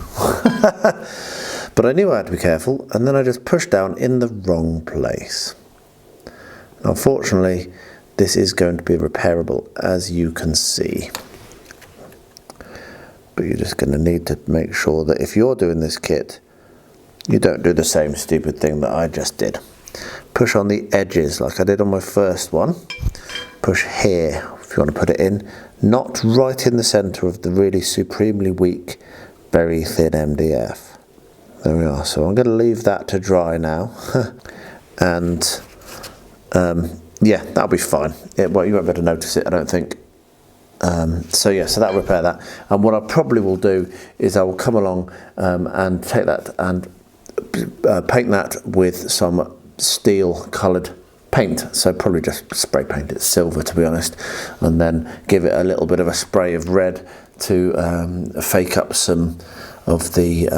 But I knew I had to be careful, and then I just pushed down in the wrong place. Unfortunately, this is going to be repairable, as you can see. but you're just going to need to make sure that if you're doing this kit, you don't do the same stupid thing that I just did. Push on the edges like I did on my first one. Push here if you want to put it in, not right in the centre of the really supremely weak, very thin MDF. There we are. So I'm going to leave that to dry now. And yeah, that'll be fine. Well, you won't be able to notice it, I don't think. So yeah, so that'll repair that. And what I probably will do is I will come along and take that and paint that with some steel coloured paint. So probably just spray paint it silver, to be honest, and then give it a little bit of a spray of red to fake up some of the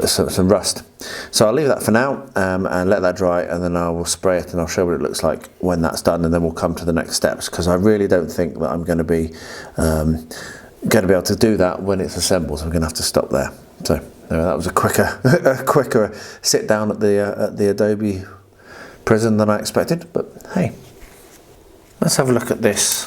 some rust. So I'll leave that for now and let that dry, and then I will spray it and I'll show what it looks like when that's done, and then we'll come to the next steps, because I really don't think that I'm going to be able to do that when it's assembled. So I'm going to have to stop there. So that was a quicker sit down at the Adobe prison than I expected, but hey, let's have a look at this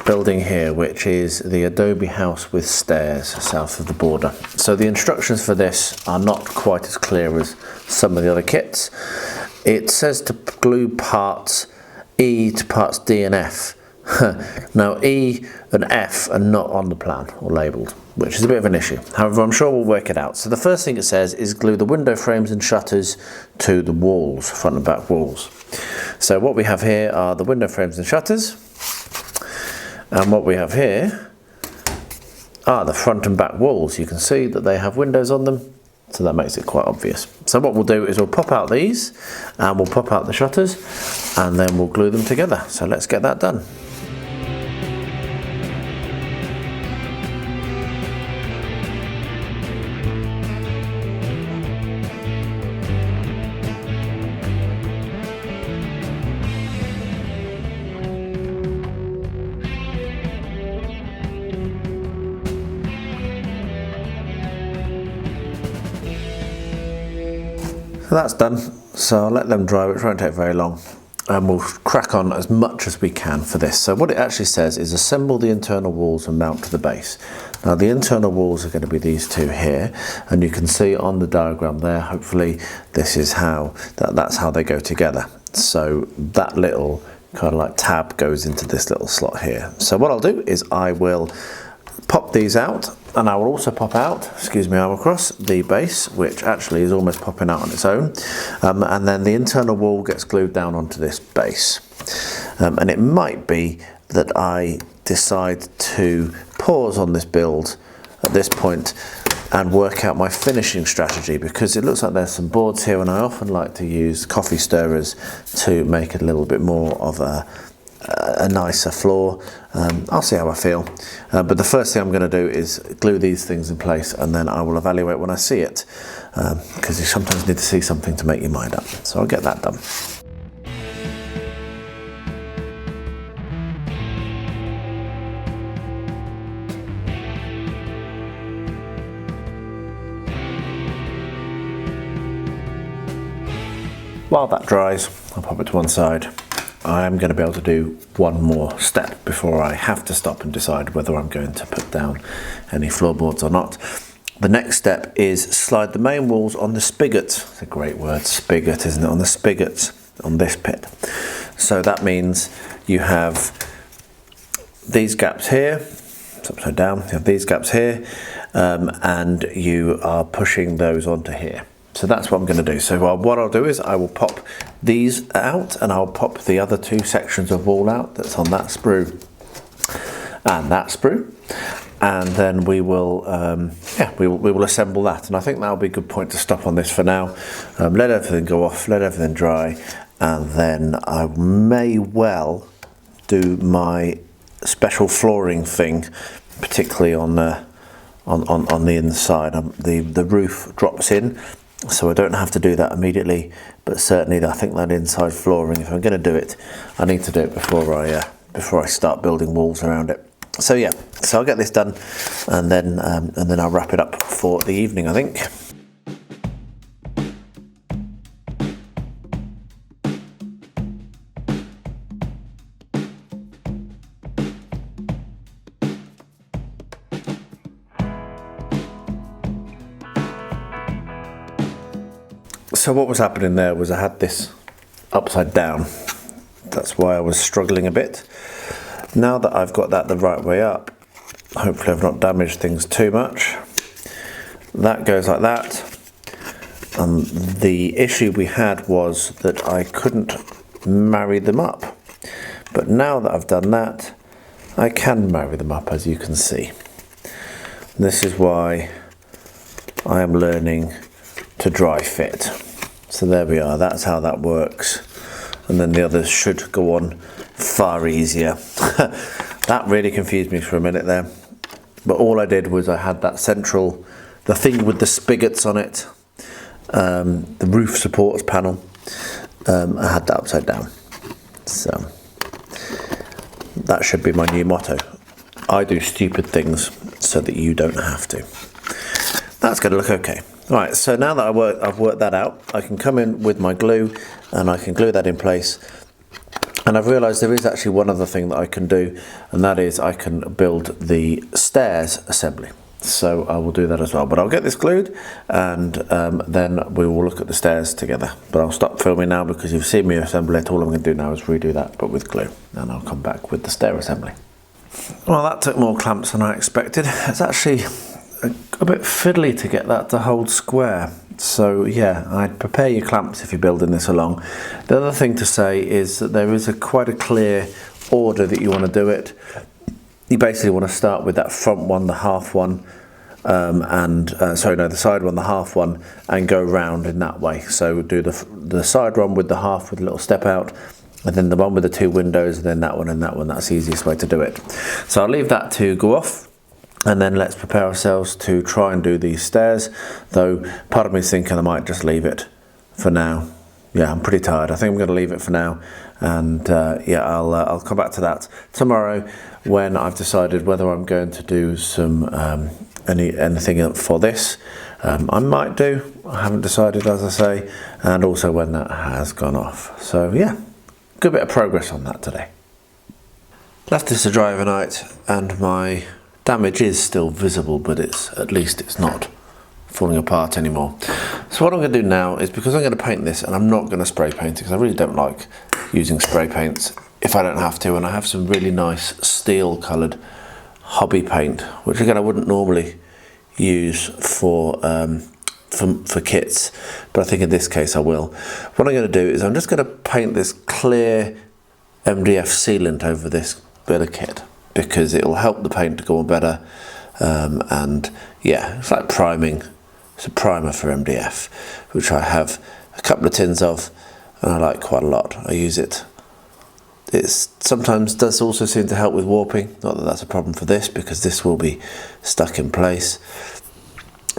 building here, which is the Adobe house with stairs south of the border. So the instructions for this are not quite as clear as some of the other kits. It says to glue parts E to parts D and F. Now E and F are not on the plan or labelled, which is a bit of an issue. However, I'm sure we'll work it out. So the first thing it says is glue the window frames and shutters to the walls, front and back walls. So what we have here are the window frames and shutters. And what we have here are the front and back walls. You can see that they have windows on them, so that makes it quite obvious. So what we'll do is we'll pop out these, and we'll pop out the shutters, and then we'll glue them together. So let's get that done. So that's done, so I'll let them dry, which won't take very long, and we'll crack on as much as we can for this. So what it actually says is assemble the internal walls and mount to the base. Now the internal walls are going to be these two here, and you can see on the diagram there, hopefully this is how, that's how they go together. So that little kind of like tab goes into this little slot here. So what I'll do is I will pop these out, and I will also pop out, excuse me, I will cross the base, which actually is almost popping out on its own, and then the internal wall gets glued down onto this base. And it might be that I decide to pause on this build at this point and work out my finishing strategy, because it looks like there's some boards here, and I often like to use coffee stirrers to make it a little bit more of a nicer floor. I'll see how I feel, but the first thing I'm going to do is glue these things in place, and then I will evaluate when I see it, because you sometimes need to see something to make your mind up. So I'll get that done. While that dries, I'll pop it to one side. I am going to be able to do one more step before I have to stop and decide whether I'm going to put down any floorboards or not. The next step is slide the main walls on the spigots. It's a great word, spigot, isn't it? On the spigots on this pit. So that means you have these gaps here, it's upside down, you have these gaps here, and you are pushing those onto here. So that's what I'm going to do. So what I'll do is I will pop these out, and I'll pop the other two sections of wall out that's on that sprue and that sprue, and then we will we will assemble that. And I think that'll be a good point to stop on this for now. Let everything go off, let everything dry, and then I may well do my special flooring thing, particularly on the inside. The roof drops in, so I don't have to do that immediately, but certainly I think that inside flooring, if I'm going to do it, I need to do it before I start building walls around it. So yeah, so I'll get this done, and then I'll wrap it up for the evening, I think. So what was happening there was I had this upside down. That's why I was struggling a bit. Now that I've got that the right way up, hopefully I've not damaged things too much. That goes like that. And the issue we had was that I couldn't marry them up. But now that I've done that, I can marry them up, as you can see. This is why I am learning to dry fit. So there we are, that's how that works. And then the others should go on far easier. That really confused me for a minute there. But all I did was I had that central, the thing with the spigots on it, the roof supports panel, I had that upside down. So that should be my new motto. I do stupid things so that you don't have to. That's going to look okay. Right, so now that I've worked that out, I can come in with my glue and I can glue that in place. And I've realised there is actually one other thing that I can do, and that is I can build the stairs assembly. So I will do that as well. But I'll get this glued and then we will look at the stairs together. But I'll stop filming now because you've seen me assemble it. All I'm going to do now is redo that, but with glue. And I'll come back with the stair assembly. Well, that took more clamps than I expected. It's actually a bit fiddly to get that to hold square. So yeah, I'd prepare your clamps if you're building this along. The other thing to say is that there is quite a clear order that you want to do it. You basically want to start with that front one, the half one, the side one, the half one, and go round in that way. So do the side one with the half with a little step out, and then the one with the two windows, and then that one and that one. That's the easiest way to do it. So I'll leave that to go off, and then let's prepare ourselves to try and do these stairs. Though part of me is thinking I might just leave it for now. Yeah, I'm pretty tired. I think I'm going to leave it for now, and yeah, I'll come back to that tomorrow when I've decided whether I'm going to do some anything for this. I might do. I haven't decided, as I say, and also when that has gone off. So yeah, good bit of progress on that today. Left this to dry overnight, and my damage is still visible, but at least it's not falling apart anymore. So what I'm going to do now is, because I'm going to paint this, and I'm not going to spray paint it because I really don't like using spray paints if I don't have to, and I have some really nice steel coloured hobby paint, which again I wouldn't normally use for kits, but I think in this case I will. What I'm going to do is I'm just going to paint this clear MDF sealant over this bit of kit, because it will help the paint to go on better, and yeah, it's like priming. It's a primer for MDF, which I have a couple of tins of, and I like quite a lot. I use it. It sometimes does also seem to help with warping. Not that that's a problem for this, because this will be stuck in place.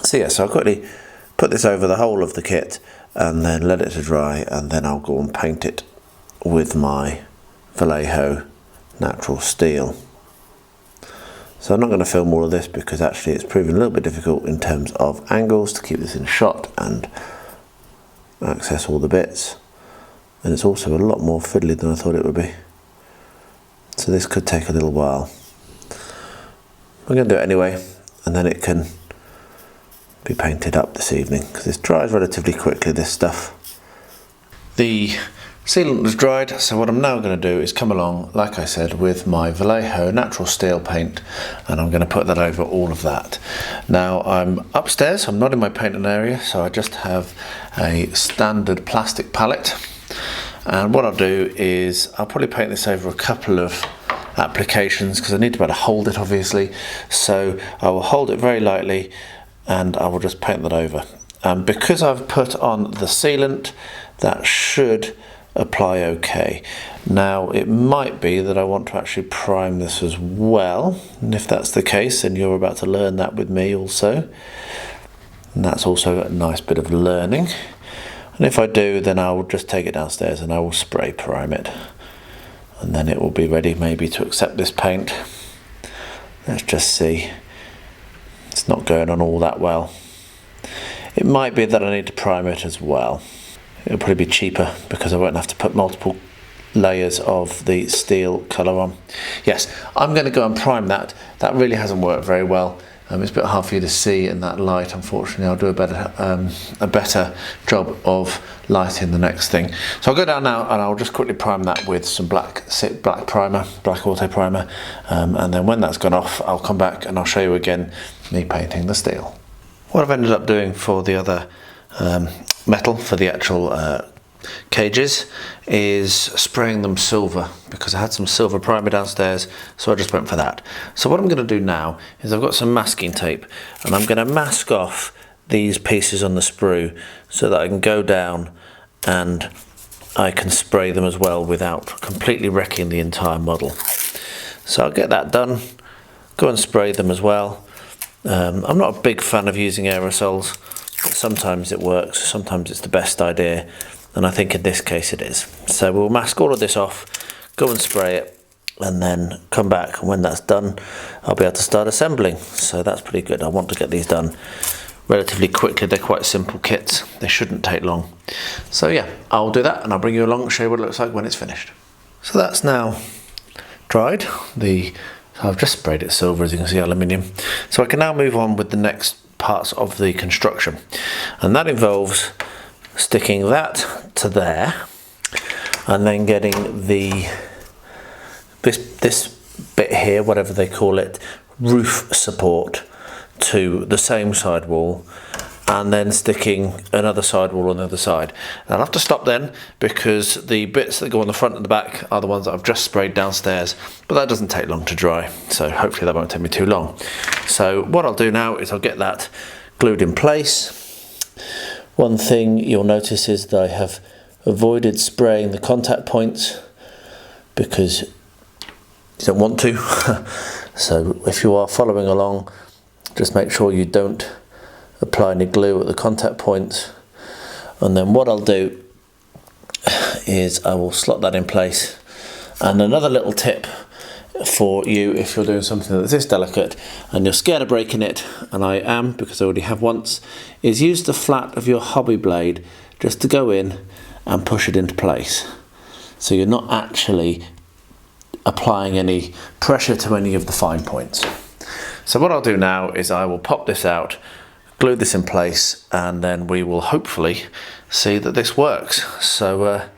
So yeah, so I'll quickly put this over the whole of the kit and then let it to dry, and then I'll go and paint it with my Vallejo natural steel. So I'm not going to film all of this because actually it's proving a little bit difficult in terms of angles to keep this in shot and access all the bits. And it's also a lot more fiddly than I thought it would be. So this could take a little while. I'm going to do it anyway, and then it can be painted up this evening, because this dries relatively quickly, this stuff. The sealant was dried, so what I'm now going to do is come along, like I said, with my Vallejo natural steel paint, and I'm going to put that over all of that. Now I'm upstairs, I'm not in my painting area, so I just have a standard plastic palette. And what I'll do is I'll probably paint this over a couple of applications, because I need to be able to hold it obviously. So I will hold it very lightly and I will just paint that over. And because I've put on the sealant, that should apply okay. Now it might be that I want to actually prime this as well, and if that's the case, then you're about to learn that with me also. And that's also a nice bit of learning. And if I do, then I will just take it downstairs and I will spray prime it, and then it will be ready maybe to accept this paint. Let's just see. It's not going on all that well. It might be that I need to prime it as well. It'll probably be cheaper because I won't have to put multiple layers of the steel colour on. Yes, I'm going to go and prime that. That really hasn't worked very well. It's a bit hard for you to see in that light, unfortunately. I'll do a better job of lighting the next thing. So I'll go down now and I'll just quickly prime that with some black auto primer, and then when that's gone off, I'll come back and I'll show you again me painting the steel. What I've ended up doing for the other metal, for the actual cages, is spraying them silver, because I had some silver primer downstairs, so I just went for that. So what I'm going to do now is I've got some masking tape and I'm going to mask off these pieces on the sprue so that I can go down and I can spray them as well without completely wrecking the entire model. So I'll get that done, go and spray them as well. I'm not a big fan of using aerosols, but sometimes it works, sometimes it's the best idea. And I think in this case it is. So we'll mask all of this off, go and spray it, and then come back, and when that's done I'll be able to start assembling. So that's pretty good. I want to get these done relatively quickly. They're quite simple kits, they shouldn't take long. So yeah, I'll do that and I'll bring you along and show you what it looks like when it's finished. So that's now dried. I've just sprayed it silver, as you can see, aluminium. So I can now move on with the next parts of the construction, and that involves sticking that to there and then getting this bit here, whatever they call it, roof support to the same side wall, and then sticking another side wall on the other side. And I'll have to stop then, because the bits that go on the front and the back are the ones that I've just sprayed downstairs, but that doesn't take long to dry, so hopefully that won't take me too long. So what I'll do now is I'll get that glued in place. One thing you'll notice is that I have avoided spraying the contact points because you don't want to. So if you are following along, just make sure you don't apply any glue at the contact points. And then what I'll do is I will slot that in place. And another little tip for you, if you're doing something that's this delicate and you're scared of breaking it, and I am because I already have once, is use the flat of your hobby blade just to go in and push it into place, so you're not actually applying any pressure to any of the fine points. So what I'll do now is I will pop this out, glue this in place, and then we will hopefully see that this works. So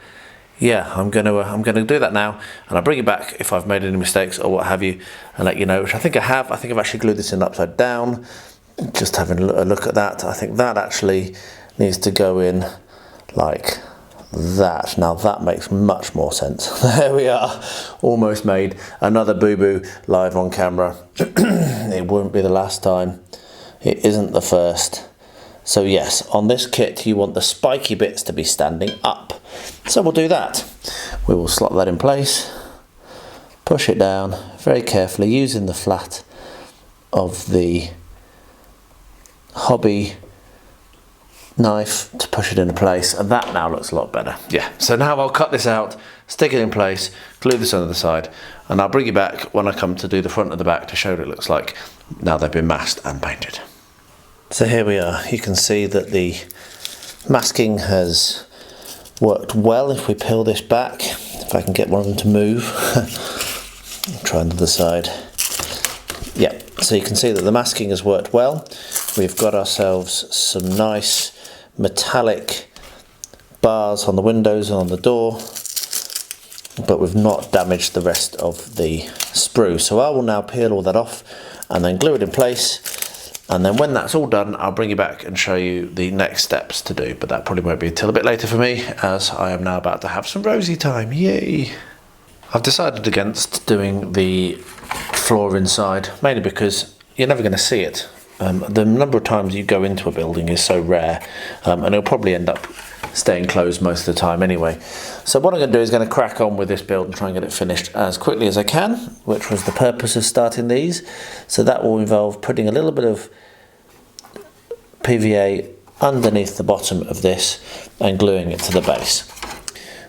yeah, I'm gonna do that now, and I'll bring you back if I've made any mistakes or what have you, and let you know, which I think I have. I think I've actually glued this in upside down. Just having a look at that, I think that actually needs to go in like that. Now that makes much more sense. There we are, almost made another boo-boo live on camera. It won't be the last time, it isn't the first. So yes, on this kit you want the spiky bits to be standing up. So we'll do that. We will slot that in place, push it down very carefully using the flat of the hobby knife to push it into place, and that now looks a lot better. Yeah, so now I'll cut this out, stick it in place, glue this on the side, and I'll bring you back when I come to do the front and the back to show what it looks like now they've been masked and painted. So here we are. You can see that the masking has worked well. If we peel this back, if I can get one of them to move, try on the other side. Yeah, so you can see that the masking has worked well. We've got ourselves some nice metallic bars on the windows and on the door, but we've not damaged the rest of the sprue. So I will now peel all that off and then glue it in place. And then when that's all done, I'll bring you back and show you the next steps to do. But that probably won't be until a bit later for me, as I am now about to have some rosy time. Yay! I've decided against doing the floor inside, mainly because you're never going to see it. The number of times you go into a building is so rare, and it'll probably end up staying closed most of the time anyway. So what I'm going to do is going to crack on with this build and try and get it finished as quickly as I can, which was the purpose of starting these. So that will involve putting a little bit of PVA underneath the bottom of this and gluing it to the base.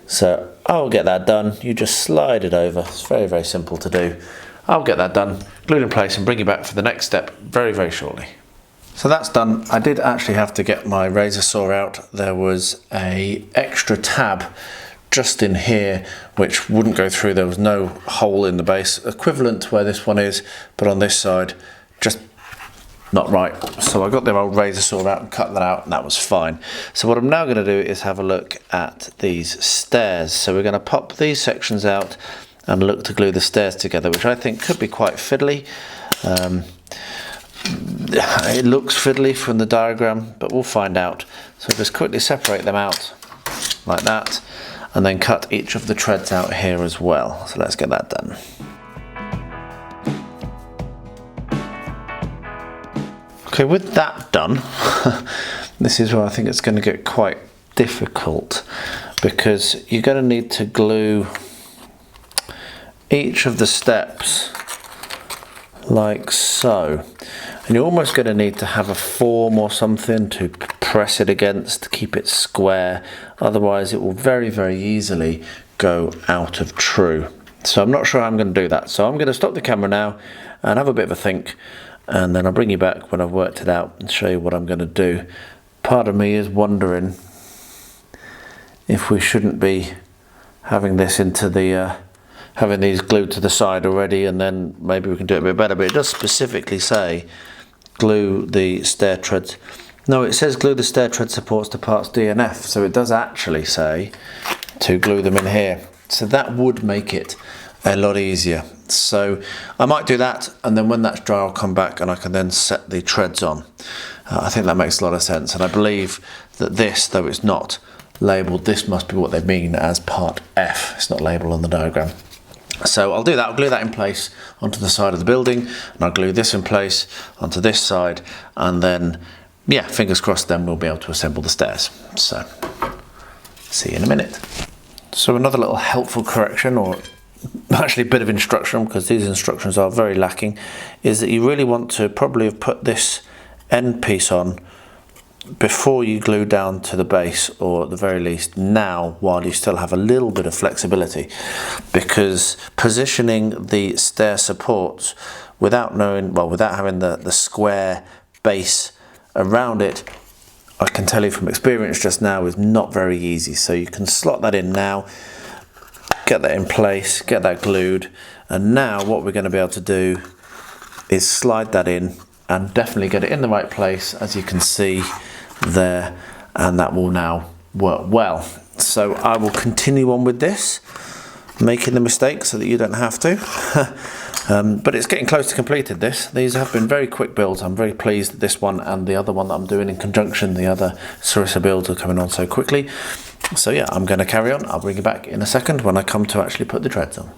So I'll get that done. You just slide it over. It's very, very simple to do. I'll get that done, glued in place, and bring you back for the next step very, very shortly. So that's done. I did actually have to get my razor saw out. There was an extra tab just in here which wouldn't go through. There was no hole in the base, equivalent to where this one is, but on this side, just not right. So I got the old razor saw out and cut that out, and that was fine. So what I'm now going to do is have a look at these stairs. So we're going to pop these sections out and look to glue the stairs together, which I think could be quite fiddly. It looks fiddly from the diagram, but we'll find out. So just quickly separate them out like that, and then cut each of the treads out here as well. So let's get that done. Okay, with that done, this is where I think it's going to get quite difficult, because you're going to need to glue each of the steps like so, and you're almost going to need to have a form or something to press it against to keep it square, otherwise it will very, very easily go out of true. So I'm not sure how I'm going to do that, so I'm going to stop the camera now and have a bit of a think, and then I'll bring you back when I've worked it out and show you what I'm going to do. Part of me is wondering if we shouldn't be having this into the having these glued to the side already, and then maybe we can do it a bit better, but it does specifically say glue the stair treads. No, it says glue the stair tread supports to parts D and F, so it does actually say to glue them in here. So that would make it a lot easier. So I might do that, and then when that's dry I'll come back and I can then set the treads on. I think that makes a lot of sense, and I believe that this, though it's not labelled, this must be what they mean as part F. It's not labelled on the diagram. So I'll do that, I'll glue that in place onto the side of the building, and I'll glue this in place onto this side, and then, yeah, fingers crossed, then we'll be able to assemble the stairs. So, see you in a minute. So another little helpful correction, or actually a bit of instruction, because these instructions are very lacking, is that you really want to probably have put this end piece on before you glue down to the base, or at the very least now, while you still have a little bit of flexibility, because positioning the stair supports without knowing, well, without having the square base around it, I can tell you from experience just now, is not very easy. So you can slot that in now, get that in place, get that glued, and now what we're going to be able to do is slide that in and definitely get it in the right place, as you can see there, and that will now work well. So I will continue on with this, making the mistake so that you don't have to. But it's getting close to completed. These have been very quick builds. I'm very pleased that this one and the other one that I'm doing in conjunction, the other Sarissa builds, are coming on so quickly. So yeah, I'm going to carry on. I'll bring you back in a second when I come to actually put the treads on.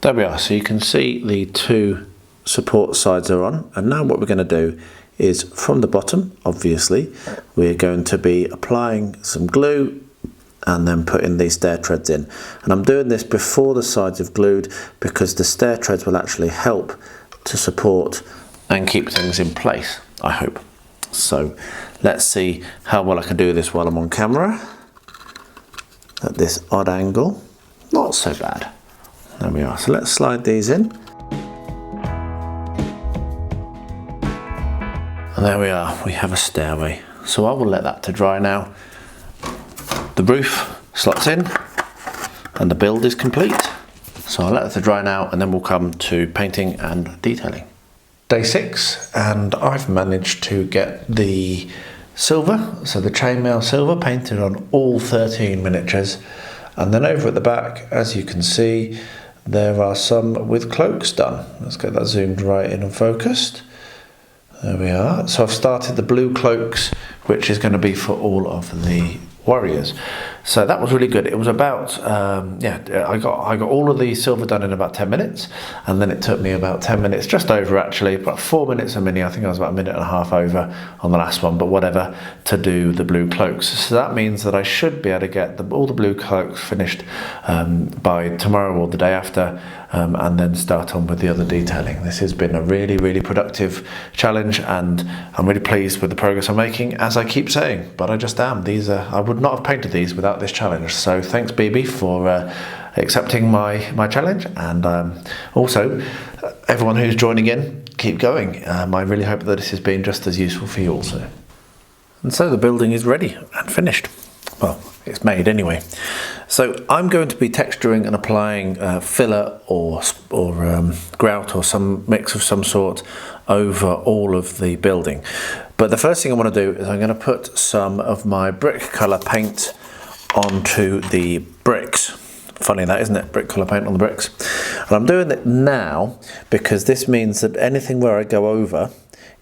There we are. So you can see the two support sides are on, and now what we're going to do is, from the bottom, obviously, we're going to be applying some glue and then putting these stair treads in. And I'm doing this before the sides have glued, because the stair treads will actually help to support and keep things in place, I hope. So let's see how well I can do this while I'm on camera at this odd angle. Not so bad. There we are. So let's slide these in. And there we are, we have a stairway. So I will let that to dry now. The roof slots in and the build is complete. So I'll let that to dry now, and then we'll come to painting and detailing. Day 6, and I've managed to get the silver, so the chainmail silver, painted on all 13 miniatures. And then over at the back, as you can see, there are some with cloaks done. Let's get that zoomed right in and focused. There we are. So I've started the blue cloaks, which is going to be for all of the warriors. So that was really good. It was about I got all of the silver done in about 10 minutes, and then it took me about 10 minutes, just over actually, about 4 minutes a mini. I think I was about a minute and a half over on the last one, but whatever, to do the blue cloaks. So that means that I should be able to get all the blue cloaks finished by tomorrow or the day after, and then start on with the other detailing. This has been a really, really productive challenge, and I'm really pleased with the progress I'm making, as I keep saying, but I just am. I would not have painted these without this challenge. So thanks, BB, for accepting my challenge, and also everyone who's joining in, keep going. I really hope that this has been just as useful for you also. And so the building is ready and finished. Well, it's made anyway. So I'm going to be texturing and applying filler or grout or some mix of some sort over all of the building. But the first thing I want to do is I'm going to put some of my brick colour paint onto the bricks. Funny that, isn't it? Brick colour paint on the bricks. And I'm doing it now because this means that anything where I go over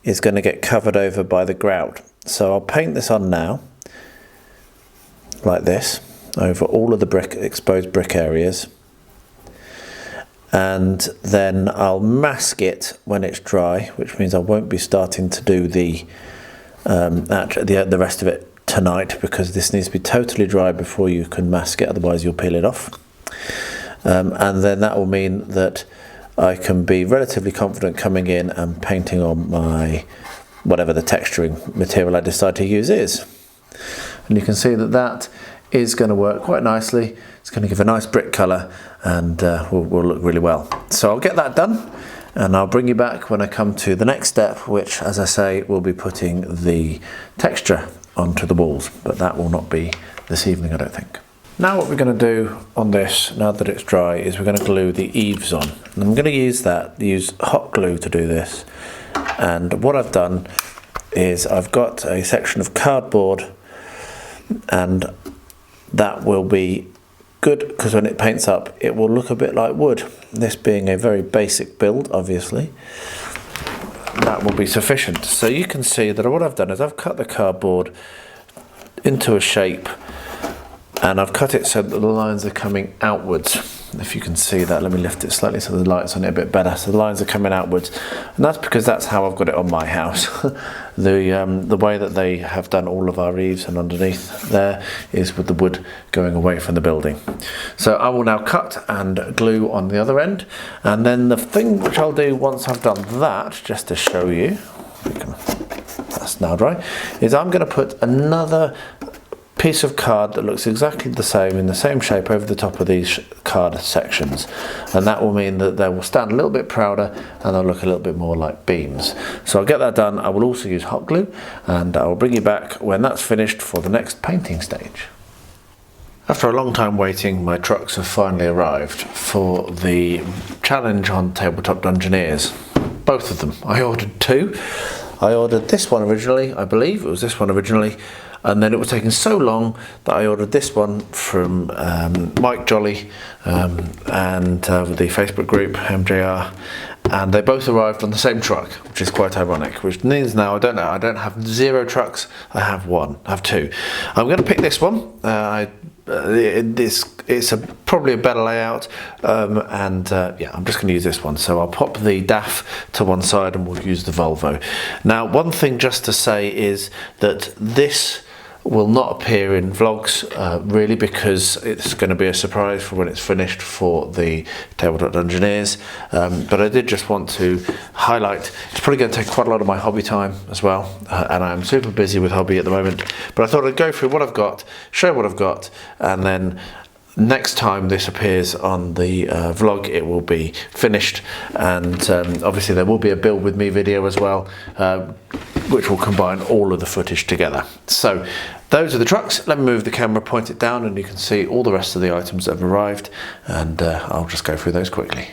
is going to get covered over by the grout. So I'll paint this on now, like this, over all of the exposed brick areas. And then I'll mask it when it's dry, which means I won't be starting to do the rest of it tonight, because this needs to be totally dry before you can mask it, otherwise you'll peel it off. And then that will mean that I can be relatively confident coming in and painting on my whatever the texturing material I decide to use is. And you can see that that is going to work quite nicely. It's going to give a nice brick colour and will look really well. So I'll get that done and I'll bring you back when I come to the next step, which, as I say, will be putting the texture onto the walls, but that will not be this evening, I don't think. Now what we're going to do on this, now that it's dry, is we're going to glue the eaves on. And I'm going to use hot glue to do this. And what I've done is I've got a section of cardboard, and that will be good because when it paints up it will look a bit like wood. This being a very basic build, obviously, that will be sufficient. So you can see that what I've done is I've cut the cardboard into a shape, and I've cut it so that the lines are coming outwards. If you can see that, let me lift it slightly so the light's on it a bit better. So the lines are coming outwards, and that's because that's how I've got it on my house. The way that they have done all of our eaves and underneath there is with the wood going away from the building. So I will now cut and glue on the other end, and then the thing which I'll do once I've done that, just to show you, that's now dry, is I'm going to put another piece of card that looks exactly the same, in the same shape, over the top of these card sections, and that will mean that they will stand a little bit prouder and they'll look a little bit more like beams. So I'll get that done. I will also use hot glue, and I will bring you back when that's finished for the next painting stage. After a long time waiting, my trucks have finally arrived for the challenge on Tabletop Dungeoneers. Both of them. I ordered two. I ordered this one originally, I believe it was this one originally, and then it was taking so long that I ordered this one from Mike Jolly and the Facebook group MJR, and they both arrived on the same truck, which is quite ironic, which means now I don't have 0 trucks, I have two. I'm going to pick this one. It's probably a better layout, yeah, I'm just going to use this one. So I'll pop the DAF to one side and we'll use the Volvo. Now, one thing just to say is that this will not appear in vlogs really, because it's going to be a surprise for when it's finished for the Tabletop Dungeoneers, but I did just want to highlight it's probably going to take quite a lot of my hobby time as well, and I'm super busy with hobby at the moment, but I thought I'd go through what I've got, show what I've got, and then next time this appears on the vlog it will be finished, and obviously there will be a build with me video as well, which will combine all of the footage together. So those are the trucks. Let me move the camera, point it down, and you can see all the rest of the items that have arrived, and I'll just go through those quickly.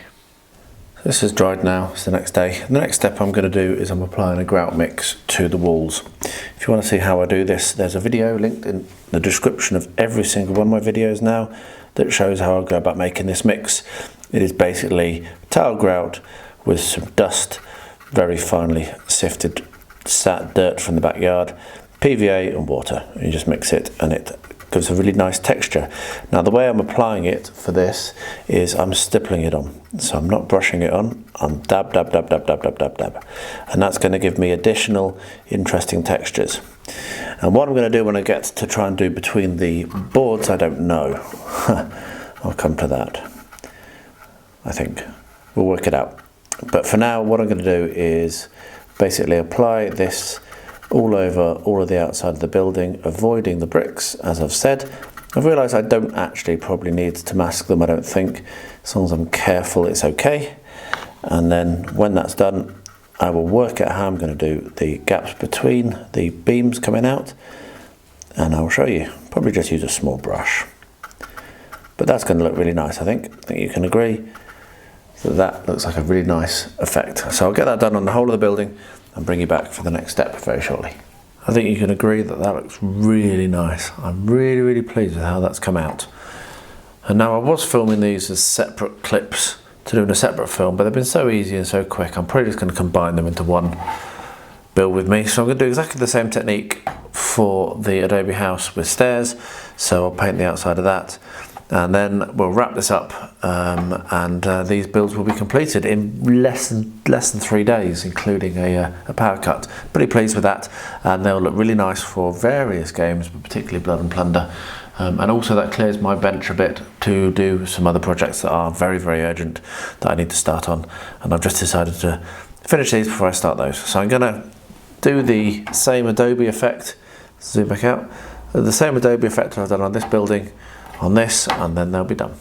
This is dried now, it's the next day. The next step I'm going to do is I'm applying a grout mix to the walls. If you want to see how I do this, there's a video linked in the description of every single one of my videos now that shows how I go about making this mix. It is basically tile grout with some dust, very finely sifted dirt from the backyard, PVA and water. And you just mix it and it gives a really nice texture. Now the way I'm applying it for this is I'm stippling it on. So I'm not brushing it on, I'm dab, dab, dab, dab, dab, dab, dab, dab. And that's going to give me additional interesting textures. And what I'm going to do when I get to try and do between the boards, I don't know. I'll come to that, I think. We'll work it out. But for now, what I'm going to do is basically apply this all over all of the outside of the building, avoiding the bricks, as I've said. I've realised I don't actually probably need to mask them, I don't think. As long as I'm careful, it's okay. And then when that's done, I will work out how I'm going to do the gaps between the beams coming out. and I'll show you. Probably just use a small brush, but that's going to look really nice. I think you can agree that that looks like a really nice effect. So I'll get that done on the whole of the building and bring you back for the next step very shortly. I think you can agree that that looks really nice. I'm really pleased with how that's come out. And now I was filming these as separate clips to do in a separate film, but they've been so easy and so quick, I'm probably just going to combine them into one build with me. So I'm going to do exactly the same technique for the Adobe house with stairs. So I'll paint the outside of that, and then we'll wrap this up, and these builds will be completed in less than 3 days, including a power cut. Pretty pleased with that, and they'll look really nice for various games, but particularly Blood and Plunder. And also that clears my bench a bit to do some other projects that are very urgent that I need to start on, and I've just decided to finish these before I start those. So I'm going to do the same Adobe effect, zoom back out, the same Adobe effect I've done on this building, on this, and then they'll be done.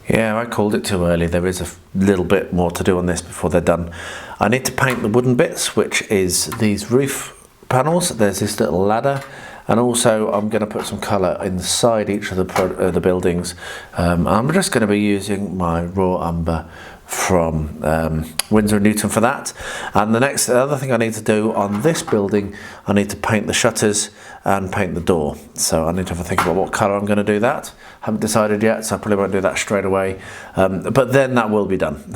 Yeah, I called it too early. There is a little bit more to do on this before they're done. I need to paint the wooden bits, which is these roof panels. There's this little ladder, and also I'm going to put some colour inside each of the buildings. I'm just going to be using my raw umber from Winsor & Newton for that. And the other thing I need to do on this building, I need to paint the shutters and paint the door. So I need to have a think about what colour I'm going to do that. Haven't decided yet, so I probably won't do that straight away. But then that will be done.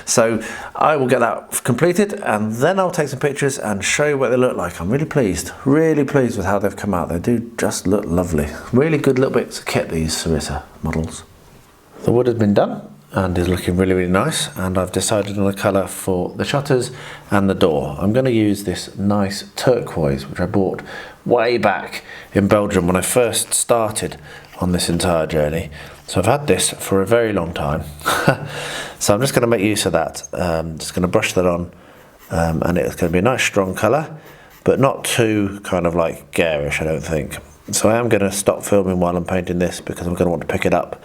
So I will get that completed, and then I'll take some pictures and show you what they look like. I'm really pleased with how they've come out. They do just look lovely. Really good little bits of kit, these Sarissa models. The wood has been done and is looking really nice, and I've decided on the colour for the shutters and the door. I'm going to use this nice turquoise, which I bought way back in Belgium when I first started on this entire journey. So I've had this for a very long time. So I'm just going to make use of that. Just going to brush that on, and it's going to be a nice strong colour, but not too kind of like garish, I don't think. So I am going to stop filming while I'm painting this, because I'm going to want to pick it up.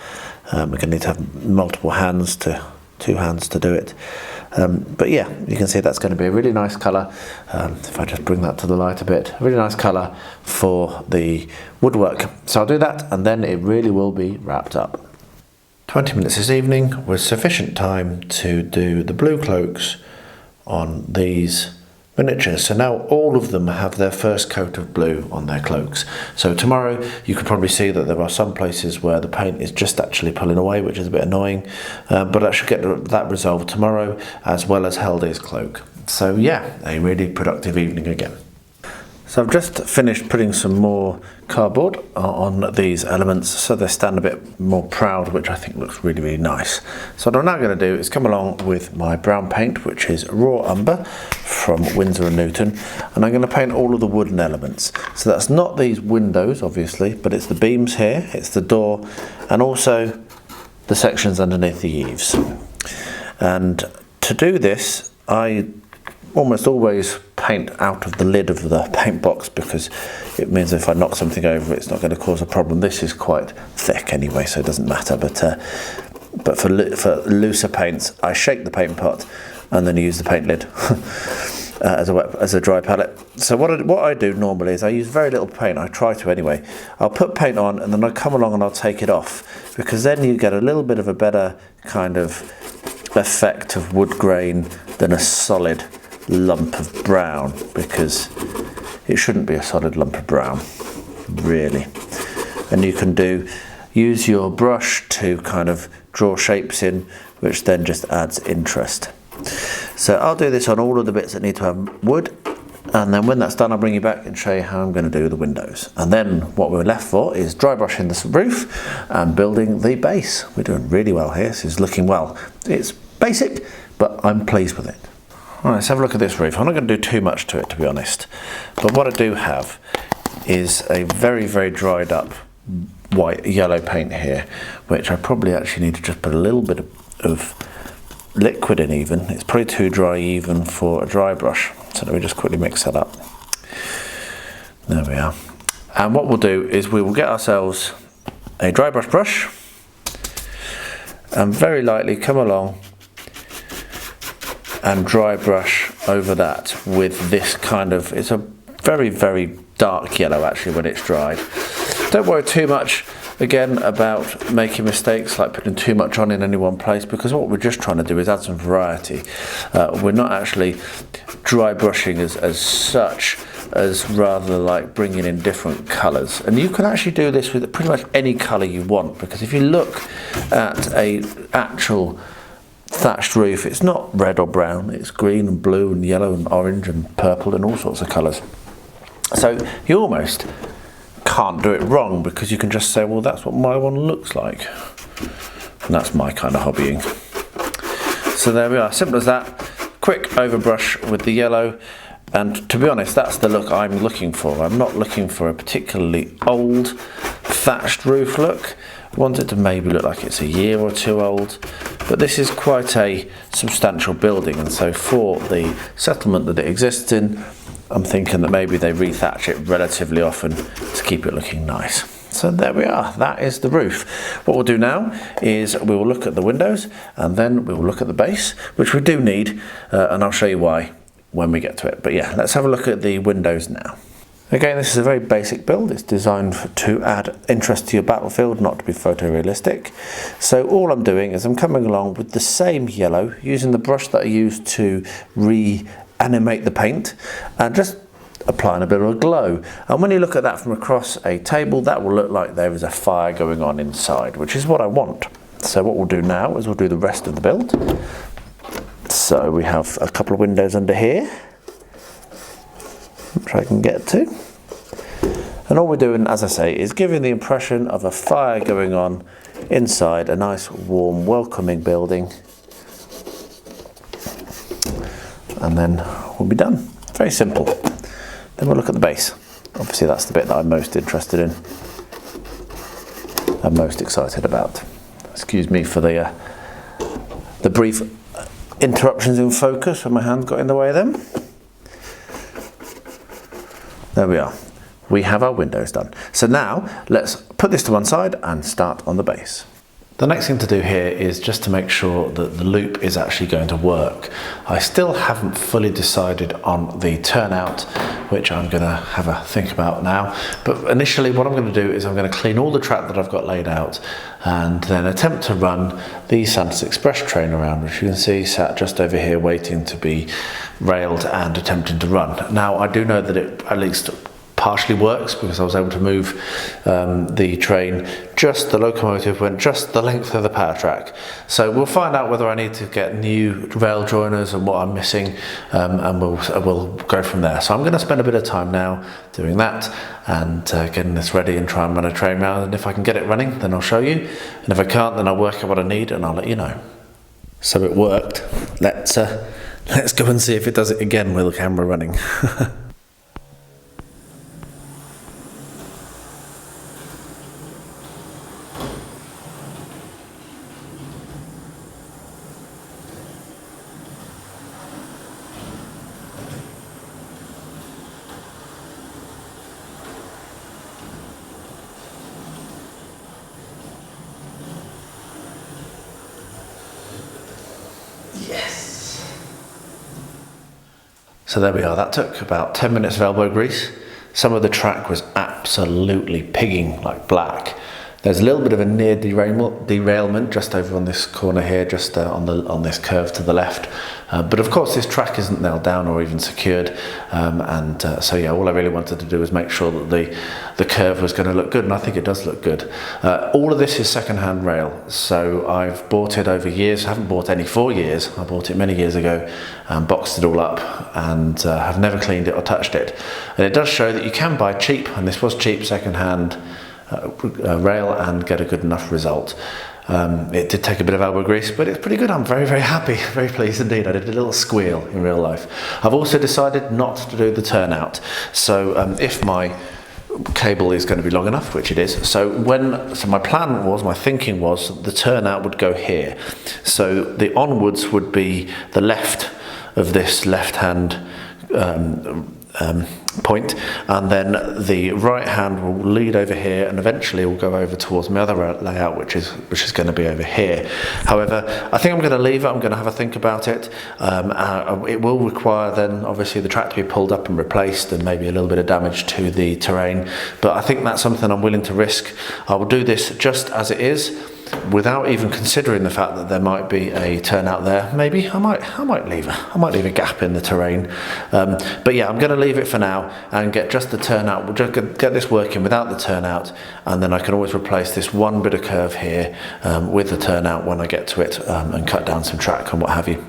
We're going to need to have multiple hands, two hands to do it. But yeah, you can see that's going to be a really nice colour. If I just bring that to the light a bit, a really nice colour for the woodwork. So I'll do that, and then it really will be wrapped up. 20 minutes this evening was sufficient time to do the blue cloaks on these miniatures. So now all of them have their first coat of blue on their cloaks. So tomorrow you can probably see that there are some places where the paint is just actually pulling away, which is a bit annoying, but I should get that resolved tomorrow, as well as Helde's cloak. So yeah, a really productive evening again. So I've just finished putting some more cardboard on these elements so they stand a bit more proud, which I think looks really nice. So what I'm now going to do is come along with my brown paint, which is raw umber from Winsor & Newton, and I'm going to paint all of the wooden elements. So that's not these windows, obviously, but it's the beams here, it's the door, and also the sections underneath the eaves. And to do this, I almost always paint out of the lid of the paint box, because it means if I knock something over, it's not going to cause a problem. This is quite thick anyway, so it doesn't matter, but for looser paints, I shake the paint pot and then use the paint lid as a dry palette. So what I do normally is I use very little paint. I try to anyway. I'll put paint on, and then I'll come along and I'll take it off, because then you get a little bit of a better kind of effect of wood grain than a solid lump of brown, because it shouldn't be a solid lump of brown, really. And you can use your brush to kind of draw shapes in, which then just adds interest. So I'll do this on all of the bits that need to have wood, and then when that's done, I'll bring you back and show you how I'm going to do the windows. And then what we're left for is dry brushing the roof and building the base. We're doing really well here. This is looking well. It's basic, but I'm pleased with it. All right, let's have a look at this roof. I'm not going to do too much to it, to be honest. But what I do have is a very dried up yellow paint here, which I probably actually need to just put a little bit of liquid in even. It's probably too dry even for a dry brush. So let me just quickly mix that up. There we are. And what we'll do is we will get ourselves a dry brush and very lightly come along and dry brush over that with this kind of, it's a very dark yellow actually when it's dried. Don't worry too much again about making mistakes like putting too much on in any one place, because what we're just trying to do is add some variety. We're not actually dry brushing as such, as rather like bringing in different colours. And you can actually do this with pretty much any colour you want, because if you look at a actual thatched roof, it's not red or brown, it's green and blue and yellow and orange and purple and all sorts of colours. So you almost can't do it wrong, because you can just say, well, that's what my one looks like. And that's my kind of hobbying. So there we are, simple as that. Quick overbrush with the yellow. And to be honest, that's the look I'm looking for. I'm not looking for a particularly old thatched roof look. I want it to maybe look like it's a year or two old. But this is quite a substantial building, and so for the settlement that it exists in, I'm thinking that maybe they rethatch it relatively often to keep it looking nice. So there we are, that is the roof. What we'll do now is we will look at the windows, and then we will look at the base, which we do need, and I'll show you why when we get to it. But yeah, let's have a look at the windows now. Again, this is a very basic build. It's designed to add interest to your battlefield, not to be photorealistic. So all I'm doing is I'm coming along with the same yellow, using the brush that I used to reanimate the paint, and just applying a bit of a glow. And when you look at that from across a table, that will look like there is a fire going on inside, which is what I want. So what we'll do now is we'll do the rest of the build. So we have a couple of windows under here, which I can get to. And all we're doing, as I say, is giving the impression of a fire going on inside a nice, warm, welcoming building. And then we'll be done. Very simple. Then we'll look at the base. Obviously that's the bit that I'm most interested in. I'm most excited about. Excuse me for the brief interruptions in focus when my hand got in the way of them. There we are. We have our windows done. So now let's put this to one side and start on the base. The next thing to do here is just to make sure that the loop is actually going to work. I still haven't fully decided on the turnout, which I'm going to have a think about now. But initially what I'm going to do is I'm going to clean all the track that I've got laid out, and then attempt to run the Santa's Express train around, which you can see sat just over here waiting to be railed and attempting to run. Now I do know that it at least partially works, because I was able to move the train, just the locomotive went just the length of the power track. So we'll find out whether I need to get new rail joiners and what I'm missing, and we'll go from there. So I'm going to spend a bit of time now doing that and getting this ready and try and run a train round, and if I can get it running then I'll show you, and if I can't then I'll work out what I need and I'll let you know. So it worked. Let's go and see if it does it again with the camera running. So there we are, that took about 10 minutes of elbow grease. Some of the track was absolutely pigging like black. There's a little bit of a near derailment just over on this corner here, just on this curve to the left. But of course this track isn't nailed down or even secured. So yeah, all I really wanted to do was make sure that the curve was going to look good, and I think it does look good. All of this is second-hand rail, so I've bought it over years. I haven't bought any for years. I bought it many years ago and boxed it all up, and have never cleaned it or touched it. And it does show that you can buy cheap, and this was cheap second-hand rail, and get a good enough result. It did take a bit of elbow grease, but it's pretty good. I'm very, very happy, very pleased indeed. I did a little squeal in real life. I've also decided not to do the turnout. So if my cable is going to be long enough, which it is, so my plan was, my thinking was, the turnout would go here. So the onwards would be the left of this left-hand point, and then the right hand will lead over here, and eventually will go over towards my other layout, which is going to be over here. However, I think I'm going to leave it. I'm going to have a think about it. It will require then obviously the track to be pulled up and replaced, and maybe a little bit of damage to the terrain, but I think that's something I'm willing to risk. I will do this just as it is, without even considering the fact that there might be a turnout there. Maybe I might leave a gap in the terrain, but yeah, I'm going to leave it for now and get just the turnout. We'll just get this working without the turnout, and then I can always replace this one bit of curve here with the turnout when I get to it, and cut down some track and what have you.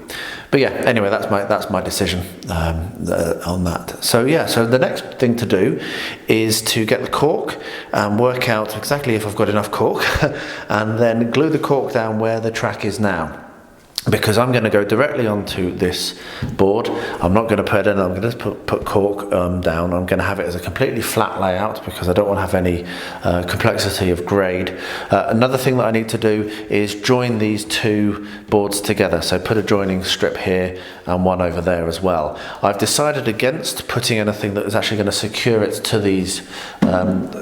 But yeah, anyway, that's my decision on that. So yeah, so the next thing to do is to get the cork and work out exactly if I've got enough cork, and then glue the cork down where the track is now. Because I'm going to go directly onto this board. I'm not going to put it in, I'm going to just put cork down. I'm going to have it as a completely flat layout because I don't want to have any complexity of grade. Another thing that I need to do is join these two boards together. So put a joining strip here and one over there as well. I've decided against putting anything that is actually going to secure it to these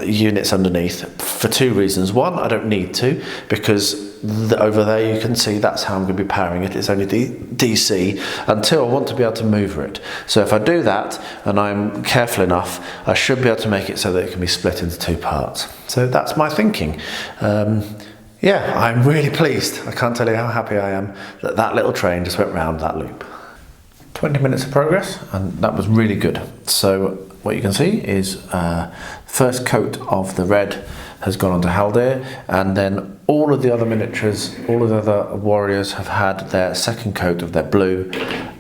units underneath for two reasons. One, I don't need to, because over there you can see that's how I'm going to be powering it. It's only DC until I want to be able to move it. So if I do that and I'm careful enough, I should be able to make it so that it can be split into two parts. So that's my thinking. Yeah, I'm really pleased. I can't tell you how happy I am that that little train just went round that loop. 20 minutes of progress, and that was really good. So what you can see is first coat of the red has gone onto Haldir, and then all of the other miniatures, all of the other warriors have had their second coat of their blue,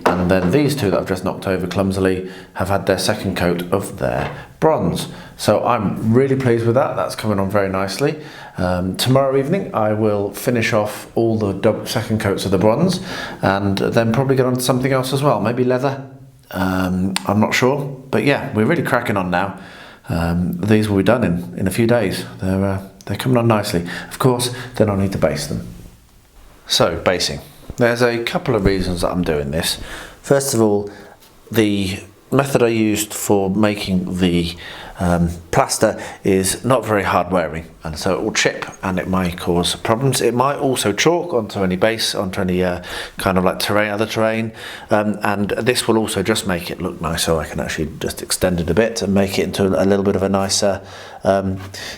and then these two that I've just knocked over clumsily have had their second coat of their bronze. So I'm really pleased with that. That's coming on very nicely. Tomorrow evening I will finish off all the second coats of the bronze, and then probably get on to something else as well, maybe leather. I'm not sure, but yeah, we're really cracking on now. These will be done in a few days. They're coming on nicely. Of course, then I'll need to base them. So, basing. There's a couple of reasons that I'm doing this. First of all, the method I used for making the plaster is not very hard wearing, and so it will chip and it might cause problems. It might also chalk onto any base, onto any kind of like terrain, other terrain, and this will also just make it look nice. So I can actually just extend it a bit and make it into a little bit of a nicer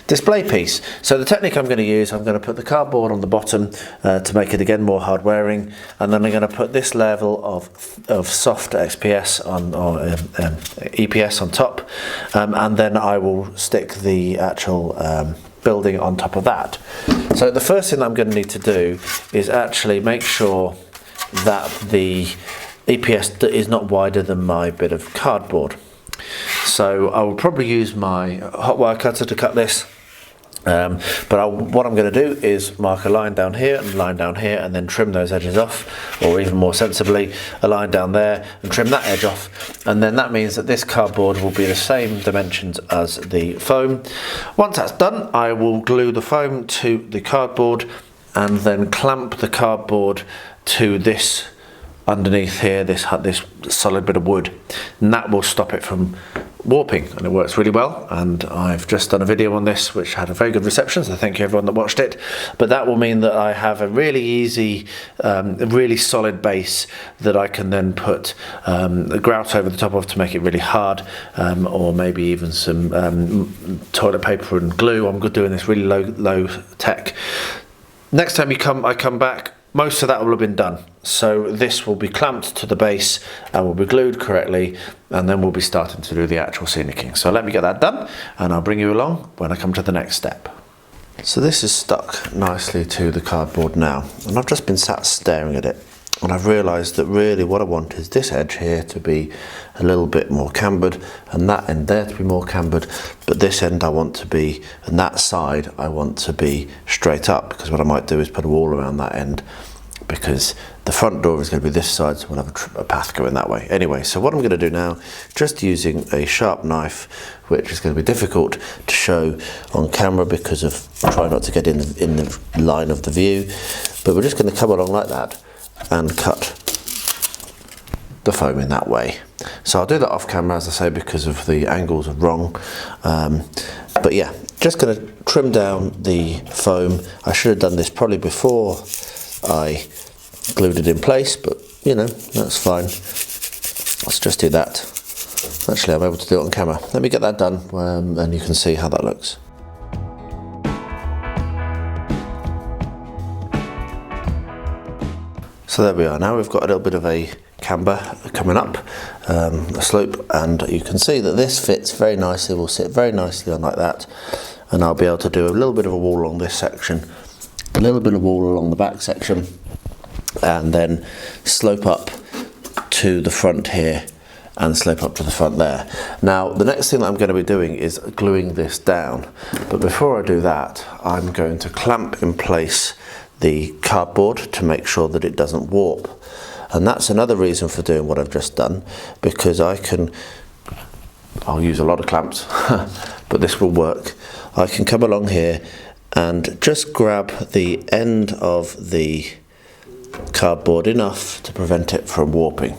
display piece. So the technique I'm going to use, I'm going to put the cardboard on the bottom to make it again more hard wearing, and then I'm going to put this level of soft XPS on, or EPS on top, and then I will stick the actual building on top of that. So the first thing that I'm going to need to do is actually make sure that the EPS is not wider than my bit of cardboard. So I will probably use my hot wire cutter to cut this, but what I'm going to do is mark a line down here and a line down here, and then trim those edges off, or even more sensibly a line down there and trim that edge off, and then that means that this cardboard will be the same dimensions as the foam. Once that's done, I will glue the foam to the cardboard and then clamp the cardboard to this underneath here, this solid bit of wood, and that will stop it from warping, and it works really well. And I've just done a video on this which had a very good reception, so thank you everyone that watched it. But that will mean that I have a really easy, really solid base that I can then put a grout over the top of to make it really hard, or maybe even some toilet paper and glue. I'm doing this really low tech. Next time I come back, most of that will have been done. So this will be clamped to the base and will be glued correctly, and then we'll be starting to do the actual scenicking. So let me get that done, and I'll bring you along when I come to the next step. So this is stuck nicely to the cardboard now, and I've just been sat staring at it, and I've realised that really what I want is this edge here to be a little bit more cambered, and that end there to be more cambered, but this end I want to be, and that side I want to be straight up, because what I might do is put a wall around that end, because the front door is going to be this side, so we'll have a path going that way. Anyway, so what I'm going to do now, just using a sharp knife, which is going to be difficult to show on camera because of trying not to get in the line of the view, but we're just going to come along like that and cut the foam in that way. So I'll do that off camera, as I say, because of the angles are wrong. But yeah, just going to trim down the foam. I should have done this probably before I glued it in place, but you know, that's fine. Let's just do that. Actually, I'm able to do it on camera. Let me get that done, and you can see how that looks. So there we are. Now we've got a little bit of a camber coming up, a slope, and you can see that this fits very nicely, will sit very nicely on like that, and I'll be able to do a little bit of a wall along this section, a little bit of wall along the back section, and then slope up to the front here and slope up to the front there. Now the next thing that I'm going to be doing is gluing this down, but before I do that I'm going to clamp in place the cardboard to make sure that it doesn't warp. And that's another reason for doing what I've just done, because I'll use a lot of clamps, but this will work. I can come along here and just grab the end of the cardboard enough to prevent it from warping.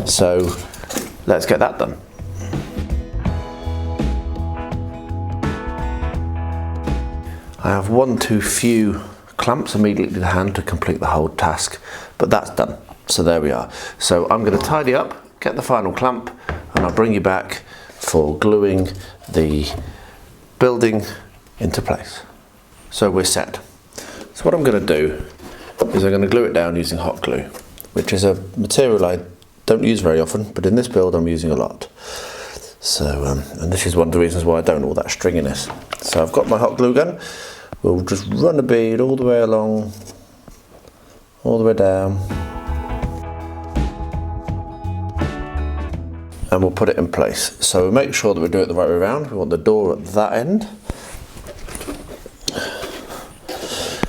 So let's get that done. I have one too few clamps immediately to hand to complete the whole task, but that's done. So there we are. So I'm going to tidy up, get the final clamp, and I'll bring you back for gluing the building into place. So we're set. So what I'm going to do is I'm going to glue it down using hot glue, which is a material I don't use very often, but in this build I'm using a lot. So, and this is one of the reasons why I don't all that stringiness. So I've got my hot glue gun. We'll just run a bead all the way along, all the way down, and we'll put it in place. So we make sure that we do it the right way around. We want the door at that end,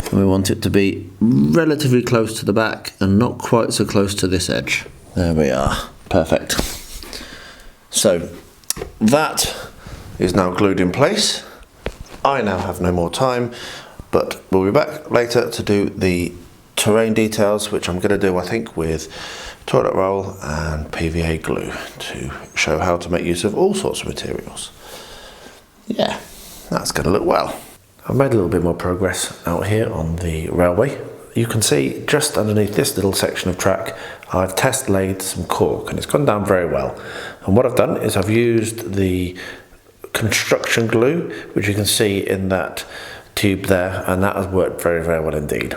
and we want it to be relatively close to the back and not quite so close to this edge. There we are, perfect. So that is now glued in place. I now have no more time, but we'll be back later to do the terrain details, which I'm going to do, I think, with toilet roll and PVA glue to show how to make use of all sorts of materials. Yeah, that's going to look well. I've made a little bit more progress out here on the railway. You can see just underneath this little section of track, I've test laid some cork, and it's gone down very well. And what I've done is I've used the construction glue, which you can see in that tube there, and that has worked very, very well indeed.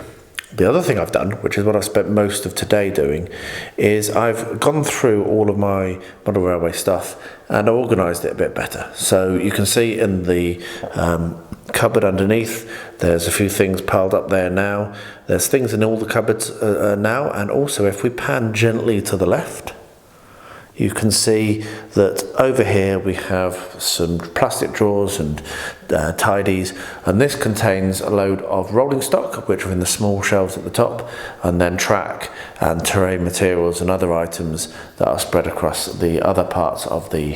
The other thing I've done, which is what I've spent most of today doing, is I've gone through all of my model railway stuff and organised it a bit better. So you can see in the cupboard underneath, there's a few things piled up there now. There's things in all the cupboards now, and also if we pan gently to the left, you can see that over here we have some plastic drawers and tidies, and this contains a load of rolling stock, which are in the small shelves at the top, and then track and terrain materials and other items that are spread across the other parts of the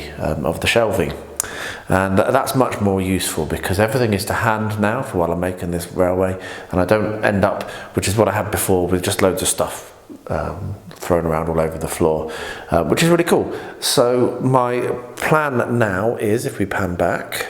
shelving. And that's much more useful because everything is to hand now for while I'm making this railway, and I don't end up, which is what I had before, with just loads of stuff thrown around all over the floor, which is really cool. So my plan now is, if we pan back,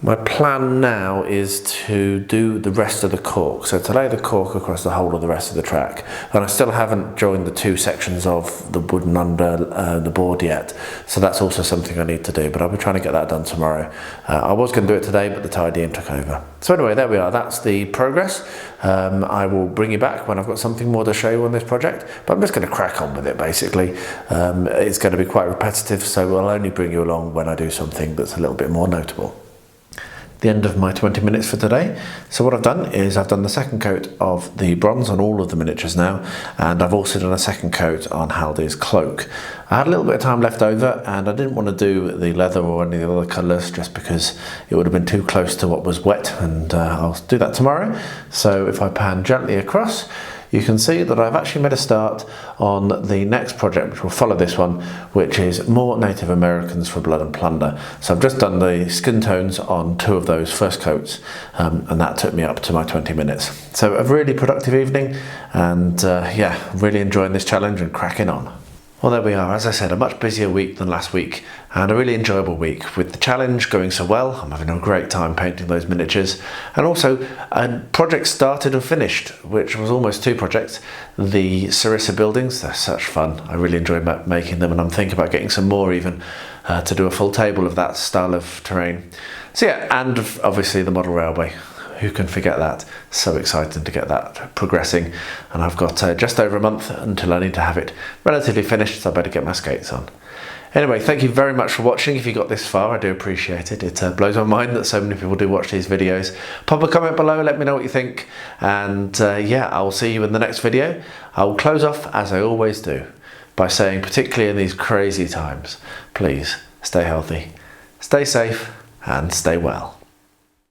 my plan now is to do the rest of the cork. So to lay the cork across the whole of the rest of the track. And I still haven't joined the two sections of the wooden under the board yet. So that's also something I need to do, but I'll be trying to get that done tomorrow. I was going to do it today, but the tidying took over. So anyway, there we are. That's the progress. I will bring you back when I've got something more to show you on this project, but I'm just going to crack on with it basically. It's going to be quite repetitive, so I'll only bring you along when I do something that's a little bit more notable. The end of my 20 minutes for today. So what I've done is I've done the second coat of the bronze on all of the miniatures now, and I've also done a second coat on Haldy's cloak. I had a little bit of time left over, and I didn't want to do the leather or any of the other colours just because it would have been too close to what was wet, and I'll do that tomorrow. So if I pan gently across, you can see that I've actually made a start on the next project, which will follow this one, which is more Native Americans for Blood and Plunder. So I've just done the skin tones on 2 of those first coats, and that took me up to my 20 minutes. So a really productive evening, and yeah, really enjoying this challenge and cracking on. Well, there we are. As I said, a much busier week than last week, and a really enjoyable week with the challenge going so well. I'm having a great time painting those miniatures, and also a project started and finished, which was almost 2 projects. The Sarissa buildings, they're such fun. I really enjoy making them, and I'm thinking about getting some more even to do a full table of that style of terrain. So yeah, and obviously the model railway. Who can forget that? So exciting to get that progressing, and I've got just over a month until I need to have it relatively finished, so I better get my skates on. Anyway, thank you very much for watching. If you got this far, I do appreciate it. It blows my mind that so many people do watch these videos. Pop a comment below, let me know what you think, and yeah, I'll see you in the next video. I'll close off, as I always do, by saying, particularly in these crazy times, please stay healthy, stay safe, and stay well.